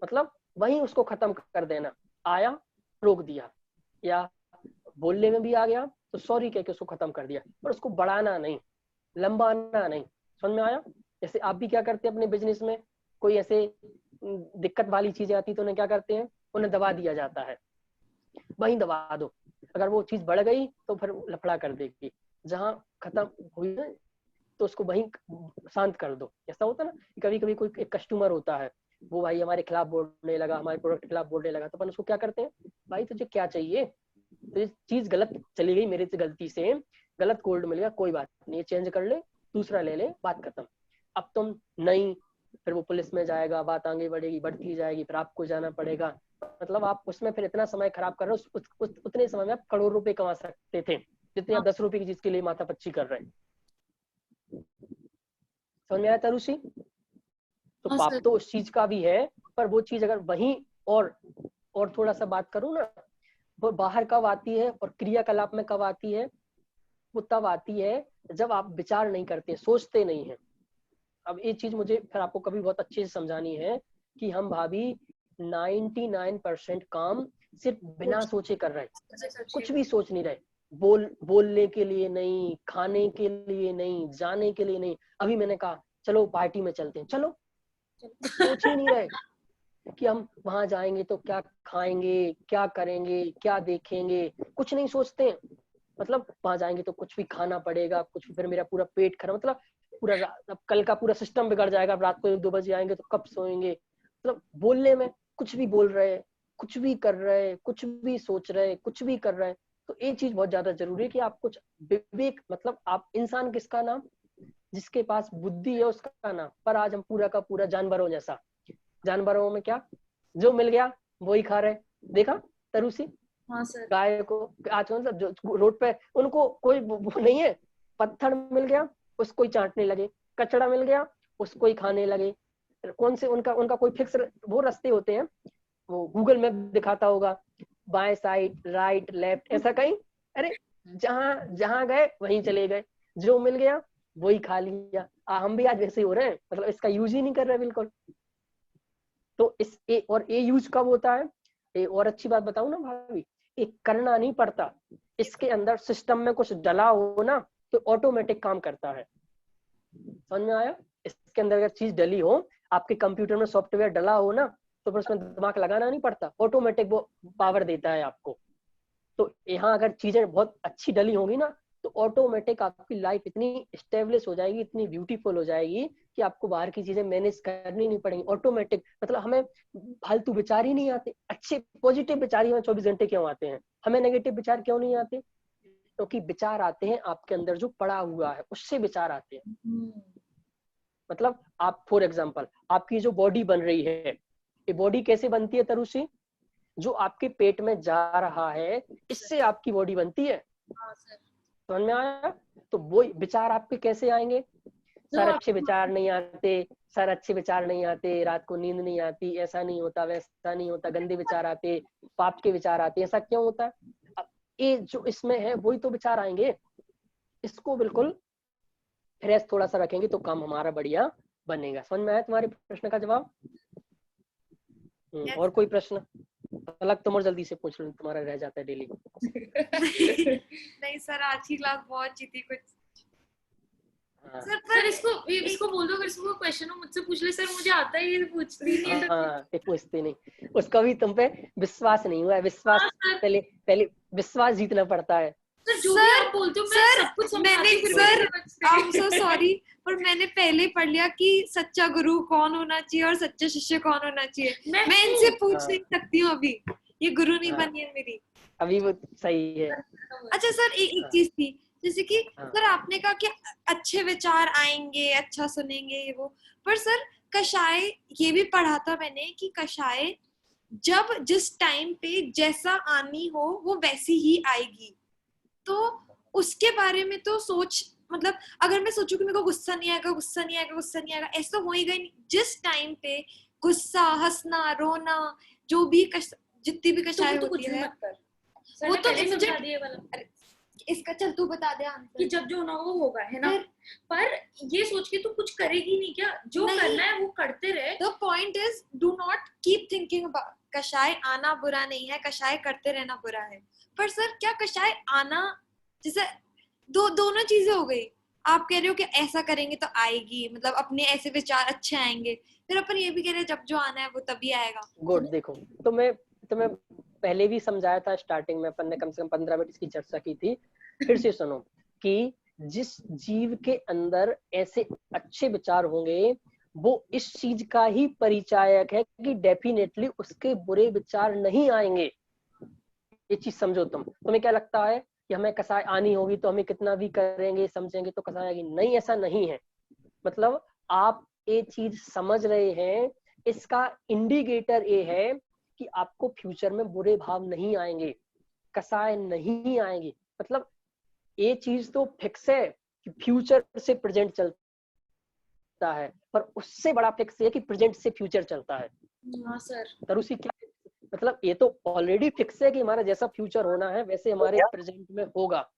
मतलब वहीं उसको खत्म कर देना। आया, रोक दिया, या बोलने में भी आ गया, तो सॉरी कह के उसको खत्म कर दिया, पर उसको बढ़ाना नहीं, लंबाना नहीं। समझ में आया? जैसे आप भी क्या करते हैं अपने बिजनेस में, कोई ऐसे दिक्कत वाली चीजें आती तो उन्हें क्या करते हैं, उन्हें दबा दिया जाता है, वहीं दबा दो। अगर वो चीज बढ़ गई तो फिर लफड़ा कर देगी, जहां खत्म हुई ना तो उसको वहीं शांत कर दो। ऐसा होता है ना, कभी कभी कोई एक कस्टमर होता है, वो भाई हमारे खिलाफ बोलने लगा, हमारे प्रोडक्ट के खिलाफ बोलने लगा, तो अपन उसको क्या करते हैं, भाई तुझे क्या चाहिए, तो ये चीज गलत चली गई मेरे से, गलती से गलत कोड मिल गया, कोई बात नहीं, चेंज कर ले, दूसरा ले ले, बात खत्म। अब तुम नहीं, फिर वो पुलिस में जाएगा, बात आगे बढ़ेगी, बढ़ती जाएगी, फिर आपको जाना पड़ेगा। मतलब आप उसमें फिर इतना समय खराब कर रहे हो, उतने समय में आप करोड़ रुपए कमा सकते थे जितने आप 10 रुपए की चीज के लिए माथापच्ची कर रहे हैं। समझ में आया तरुषी? तो
हाँ,
पाप
सर।
तो उस चीज का भी है, पर वो चीज अगर वहीं और थोड़ा सा बात करूं ना, वो बाहर कब आती है और क्रियाकलाप में कब आती है, वो तब आती है जब आप विचार नहीं करते, सोचते नहीं है। अब ये चीज मुझे फिर आपको कभी बहुत अच्छे से समझानी है कि हम भाभी 99% काम सिर्फ बिना सोचे कर रहे हैं, कुछ भी सोच नहीं रहे, बोलने के लिए नहीं, खाने के लिए नहीं, जाने के लिए नहीं। अभी मैंने कहा चलो पार्टी में चलते हैं, चलो, कुछ सोच ही नहीं रहे कि हम वहां जाएंगे तो क्या खाएंगे, क्या करेंगे, क्या देखेंगे, कुछ नहीं सोचते हैं। मतलब वहां जाएंगे तो कुछ भी खाना पड़ेगा, कुछ फिर मेरा पूरा पेट खराब, मतलब पूरा अब कल का पूरा सिस्टम बिगड़ जाएगा, रात को 1-2 बजे आएंगे तो कब सोएंगे। मतलब बोलने में कुछ भी बोल रहे, कुछ भी कर रहे, कुछ भी सोच रहे, कुछ भी कर रहे। तो ये चीज बहुत ज्यादा जरूरी है कि आप कुछ विवेक, मतलब आप इंसान किसका नाम, जिसके पास बुद्धि है उसका नाम। पर आज हम पूरा का पूरा जानवरों जैसा, जानवरों में क्या, जो मिल गया वही खा रहे। देखा तरुषी?
हाँ सर।
गाय को आज मतलब जो रोड पे, उनको कोई वो नहीं है, पत्थर मिल गया उसको ही चाटने लगे, कचड़ा मिल गया उसको ही खाने लगे। कौन से उनका उनका कोई फिक्स वो रास्ते होते हैं, वो गूगल मैप दिखाता होगा, बाएं साइड, राइट, लेफ्ट, ऐसा कहीं, अरे जहां जहां गए वहीं चले गए, जो मिल गया वही खा लिया। हम भी आज वैसे ही हो रहे हैं, मतलब इसका यूज ही नहीं कर रहे बिल्कुल। तो इस और ए यूज कब होता है, ए और अच्छी बात बताऊं ना भाभी, एक करना नहीं पड़ता, इसके अंदर सिस्टम में कुछ डला हो ना तो ऑटोमेटिक काम करता है। समझ में आया? इसके अंदर अगर चीज डली हो, आपके कंप्यूटर में सॉफ्टवेयर डला हो ना, तो फिर उसमें दिमाग लगाना नहीं पड़ता, ऑटोमेटिक वो पावर देता है आपको। तो यहाँ अगर चीजें बहुत अच्छी डली होंगी ना, तो ऑटोमेटिक आपकी लाइफ इतनी स्टेब्लिश हो जाएगी, इतनी ब्यूटीफुल हो जाएगी कि आपको बाहर की चीजें मैनेज करनी नहीं पड़ेंगी, ऑटोमेटिक। मतलब हमें फालतू विचार ही नहीं आते, अच्छे पॉजिटिव विचार ही हमें 24 घंटे क्यों आते हैं, हमें नेगेटिव विचार क्यों नहीं आते? क्योंकि विचार आते हैं आपके अंदर जो पड़ा हुआ है, उससे विचार आते हैं। मतलब आप फॉर एग्जाम्पल, आपकी जो बॉडी बन रही है, ये बॉडी कैसे बनती है तरुषी? जो आपके पेट में जा रहा है, इससे आपकी बॉडी बनती है। समझ में आया? तो वो विचार आपके कैसे आएंगे? सर अच्छे विचार नहीं आते, सर अच्छे विचार नहीं आते, रात को नींद नहीं आती, ऐसा नहीं होता, वैसा नहीं होता, गंदे विचार आते, पाप के विचार आते, ऐसा क्यों होता है? अब ये जो इसमें है वही तो विचार आएंगे। इसको बिल्कुल फ्रेश थोड़ा सा रखेंगे तो काम हमारा बढ़िया बनेगा। समझ में आया तुम्हारे प्रश्न का जवाब? और कोई प्रश्न? अलग तुम और जल्दी से पूछ लो, तुम्हारा रह जाता है डेली।
नहीं सर, आज की क्लास बहुत अच्छी थी। कुछ
हाँ
सर इसको बोल दो, अगर इसको क्वेश्चन हो मुझसे पूछ ले सर, मुझे आता है, ये पूछती नहीं है।
हाँ, ये पूछते नहीं, उसका भी तुम पे विश्वास नहीं हुआ है। विश्वास पहले विश्वास जीतना पड़ता है।
सर जो भी आप बोलते हो मैं सब कुछ समझाती हूँ,
sir I am so sorry, पर मैंने पहले पढ़ लिया कि सच्चा गुरु कौन होना चाहिए और सच्चा शिष्य कौन होना चाहिए। मैं इनसे पूछ नहीं सकती हूँ अभी, ये गुरु नहीं बनी है मेरी
अभी। वो सही है।
अच्छा सर, एक चीज थी, जैसे कि सर आपने कहा कि अच्छे विचार आएंगे, अच्छा सुनेंगे, ये वो, पर सर कषाय ये भी पढ़ा था मैंने कि कषाय जब जिस टाइम पे जैसा आनी हो वो वैसी ही आएगी। तो उसके बारे में तो सोच, मतलब अगर मैं सोचूं कि मेरे को गुस्सा नहीं आएगा, गुस्सा नहीं आएगा, गुस्सा नहीं आएगा, ऐसा तो होएगा नहीं। जिस टाइम पे गुस्सा, हंसना, रोना, जो भी जितनी भी कषाय होती है, वो तो मुझे इसका चल तू बता दे आंसर
कि जब जो होना वो होगा, है ना? पर ये सोच के तू कुछ करेगी नहीं क्या? जो करना है वो करते रहे।
The point is, do not keep thinking about कषाय आना बुरा नहीं है, कषाय करते रहना बुरा है। पर सर क्या कषाय आना जैसे दोनों चीजें हो गई। आप कह रहे हो कि ऐसा करेंगे तो आएगी, मतलब अपने ऐसे विचार अच्छे आएंगे, फिर अपन ये भी कह रहे हैं जब जो आना है वो तभी आएगा।
गुड। देखो तो मैं पहले भी समझाया था, स्टार्टिंग में अपन ने कम से कम 15 मिनट इसकी चर्चा की थी। फिर से सुनो कि जिस जीव के अंदर ऐसे अच्छे विचार होंगे वो इस चीज का ही परिचायक है कि डेफिनेटली उसके बुरे विचार नहीं आएंगे। ये चीज समझो। तुम्हें क्या लगता है कि हमें कसाई आनी होगी तो हमें कितना भी करेंगे समझेंगे तो कसाई आएगी? नहीं, ऐसा नहीं है। मतलब आप ये चीज समझ रहे हैं, इसका इंडिकेटर ये है कि आपको फ्यूचर में बुरे भाव नहीं आएंगे, कसाय नहीं आएंगे। मतलब ये चीज तो फिक्स है कि फ्यूचर से प्रेजेंट चलता है, पर उससे बड़ा फिक्स है कि प्रेजेंट से फ्यूचर चलता है।
हाँ सर।
तरुषी क्या मतलब, ये तो ऑलरेडी फिक्स है कि हमारा जैसा फ्यूचर होना है वैसे हमारे प्रेजेंट में होगा।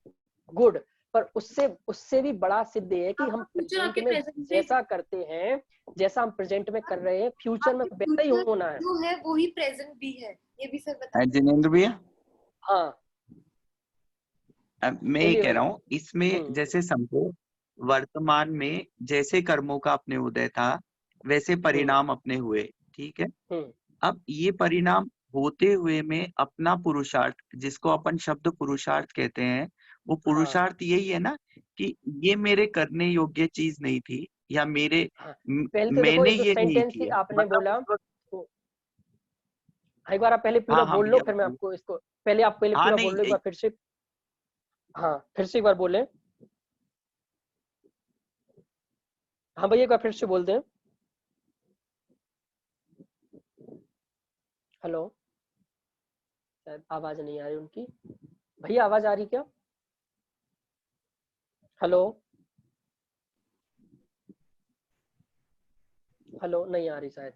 गुड। पर उससे भी बड़ा सिद्ध है कि हम प्रेजेंट में जैसा करते हैं, जैसा हम प्रेजेंट में कर रहे हैं फ्यूचर में वैसा ही होना है।
जो है वो ही प्रेजेंट भी है, ये भी सर बता।
जिनेंद्र भैया,
हाँ
मैं ये कह रहा हूँ इसमें, जैसे समझो वर्तमान में जैसे कर्मों का अपने उदय था वैसे परिणाम अपने हुए, ठीक है। अब ये परिणाम होते हुए में अपना पुरुषार्थ, जिसको अपन शब्द पुरुषार्थ कहते हैं, वो पुरुषार्थ यही है ना कि ये मेरे करने योग्य चीज नहीं थी, या मेरे
पहले तो देखो
मैंने
एक
ये नहीं
सेंटेंस ही
किया,
आपने बोला। एक बार आप पहले
हाँ
पूरा
हाँ
बोल लो,
भैया,
फिर मैं आपको इसको पहले आप पहले
हाँ
पूरा
नहीं,
बोल लो एक बार फिर से। हाँ फिर से एक बार बोले। हाँ भैया एक बार फिर से बोल दें। हेलो, शायद आवाज नहीं आ रही उनकी। भैया आवाज आ रही क्या? हेलो हेलो, नहीं आ रही शायद।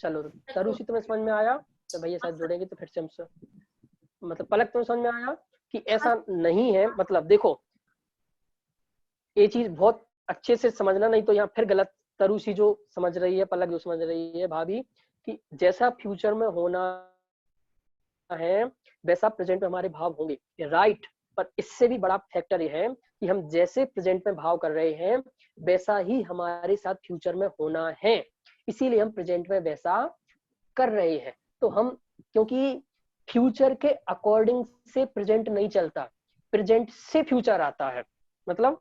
चलो तरुषी तुम्हें समझ में आया? तो भैया शायद जुड़ेंगे तो फिर से हमसे, मतलब पलक तुम्हें समझ में आया कि ऐसा नहीं है। मतलब देखो ये चीज बहुत अच्छे से समझना, नहीं तो यहाँ फिर गलत। तरुषी जो समझ रही है, पलक जो समझ रही है, भाभी, कि जैसा फ्यूचर में होना है वैसा प्रेजेंट में हमारे भाव होंगे, राइट। पर इससे भी बड़ा फैक्टर ये है कि हम जैसे प्रेजेंट में भाव कर रहे हैं वैसा ही हमारे साथ फ्यूचर में होना है, इसीलिए हम प्रेजेंट में वैसा कर रहे हैं। तो हम, क्योंकि फ्यूचर के अकॉर्डिंग से प्रेजेंट नहीं चलता, प्रेजेंट से फ्यूचर आता है। मतलब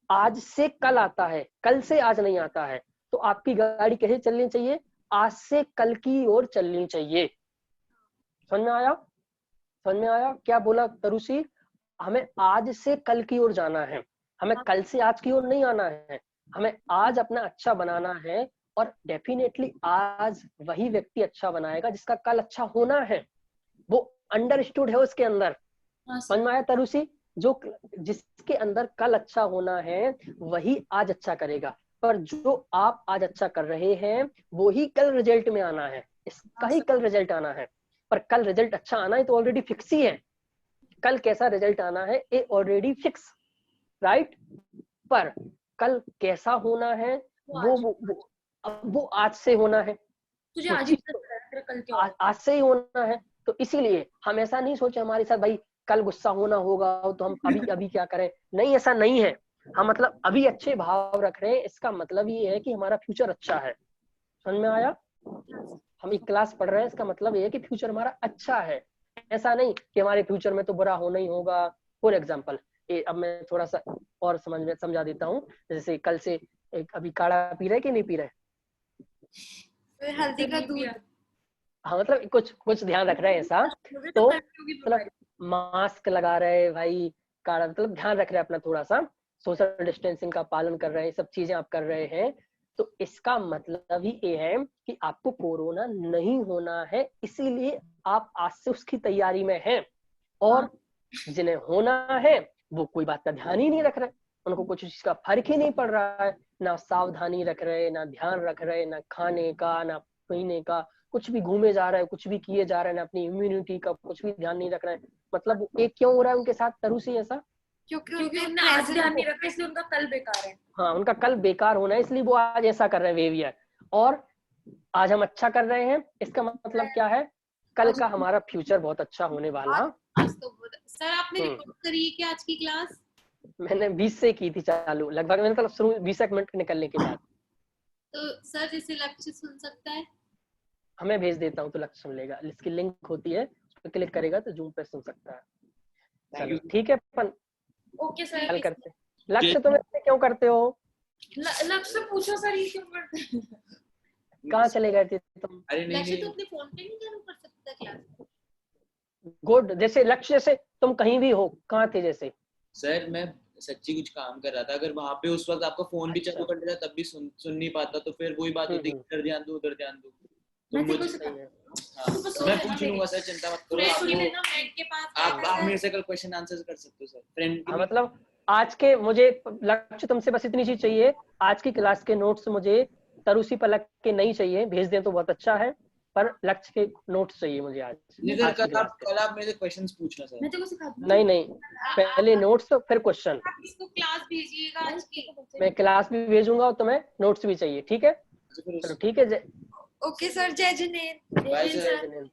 आज से कल आता है, कल से आज नहीं आता है। तो आपकी गाड़ी कैसे चलनी चाहिए? आज से कल की ओर चलनी चाहिए। समझ में आया? समझ में आया क्या बोला तरुषी? हमें आज से कल की ओर जाना है, हमें कल से आज की ओर नहीं आना है। हमें आज अपना अच्छा बनाना है, और डेफिनेटली आज वही व्यक्ति अच्छा बनाएगा जिसका कल अच्छा होना है। वो अंडरस्टूड है उसके अंदर। समझ में आया तरुषी? जो जिसके अंदर कल अच्छा होना है वही आज अच्छा करेगा, पर जो आप आज अच्छा कर रहे हैं वो ही कल रिजल्ट में आना है, इसका ही कल रिजल्ट आना है। पर कल रिजल्ट अच्छा आना है तो ऑलरेडी फिक्स ही है, कल कैसा रिजल्ट आना है ये ऑलरेडी फिक्स, राइट। पर कल कैसा होना है वो आज से होना है,
तुझे
वो
आज ही
चीज
पता है कल क्या होगा।
आज से ही होना है। तो इसीलिए हम ऐसा नहीं सोचे हमारे साथ भाई कल गुस्सा होना होगा तो हम अभी अभी क्या करें। नहीं, ऐसा नहीं है। हम मतलब अभी अच्छे भाव रख रहे हैं, इसका मतलब ये है कि हमारा फ्यूचर अच्छा है। समझ में आया? हम एक क्लास पढ़ रहे हैं, इसका मतलब ये है कि फ्यूचर हमारा अच्छा है। ऐसा नहीं कि हमारे फ्यूचर में तो बुरा होना ही होगा। फॉर एग्जाम्पल, अब मैं थोड़ा सा और समझा देता हूँ। जैसे कल से अभी काढ़ा पी रहे कि नहीं पी रहे?
फिर हल्दी का दूध।
हाँ मतलब कुछ ध्यान रख रहे हैं ऐसा। तो मतलब मास्क लगा रहे भाई, काढ़ा मतलब ध्यान रख रहे हैं अपना, थोड़ा सा सोशल डिस्टेंसिंग का पालन कर रहे हैं, सब चीजें आप कर रहे हैं। तो इसका मतलब ही ये है कि आपको कोरोना नहीं होना है, इसीलिए आप आज से उसकी तैयारी में हैं। और जिन्हें होना है वो कोई बात का ध्यान ही नहीं रख रहे, उनको कुछ चीज का फर्क ही नहीं पड़ रहा है। ना सावधानी रख रहे, ना ध्यान रख रहे, ना खाने का, ना पीने का, कुछ भी घूमे जा रहा है, कुछ भी किए जा रहे हैं, ना अपनी इम्यूनिटी का कुछ भी ध्यान नहीं रख रहे हैं। मतलब एक क्यों हो रहा है उनके साथ तरुषी ऐसा?
क्योंकि
उन्होंने आज ध्यान नहीं रखा, इसलिए उनका कल बेकार है।
हाँ, उनका कल बेकार होना है, इसलिए वो आज ऐसा कर रहे हैं बिहेवियर। और आज हम अच्छा कर रहे हैं, इसका मतलब क्या है? कल का हमारा फ्यूचर बहुत अच्छा होने वाला।
आज तो सर आपने रिकॉर्ड करी है कि आज की क्लास
मैंने 20 से की थी चालू, लगभग मैंने मतलब शुरू 20 मिनट निकलने के बाद।
तो सर जैसे लक्ष्य सुन सकता है?
हमें भेज देता हूँ तो लक्ष्य सुन लेगा, इसकी लिंक होती है, उस पर क्लिक करेगा तो जूम पे सुन सकता है। चलो ठीक है, अपन
ओके सर।
कल करते। लक्ष्य तुम ऐसे क्यों करते हो?
लक्ष्य पूछो सर, ये क्यों करते हैं?
कहाँ चले गए थे तुम?
लक्ष्य तो अपने फोन पे नहीं चालू कर सकता क्लास?
गुड। जैसे लक्ष्य, जैसे तुम कहीं भी हो, कहाँ थे जैसे?
सर मैं सच्ची कुछ काम कर रहा था, अगर वहां पे उस वक्त आपका फोन भी चालू कर देता तब भी सुन नहीं पाता, तो फिर वही बात होती है, इधर ध्यान दो उधर ध्यान दो। तो मुझे मैं पूछ लूंगा सर, चिंता मत करो। आप मेरे से कल क्वेश्चन आंसर कर सकते हो सर, फ्रेंड।
मतलब आज के मुझे लक्ष्य तुमसे बस इतनी चीज चाहिए, आज की क्लास के नोट्स मुझे तरुषी पलक के नहीं चाहिए, भेज दें तो बहुत अच्छा है, पर लक्ष्य के नोट्स चाहिए मुझे आज।
कल आप मेरे क्वेश्चंस पूछना सर।
मैं तेरे को सिखा दूंगी।
नहीं, पहले नोट्स फिर क्वेश्चन।
इसको क्लास भेजिएगा आज की।
मैं क्लास भी भेजूंगा और तुम्हें नोट्स भी चाहिए, ठीक है? चलो ठीक है।
ओके सर, जय जिनेंद्र।
Bye sir.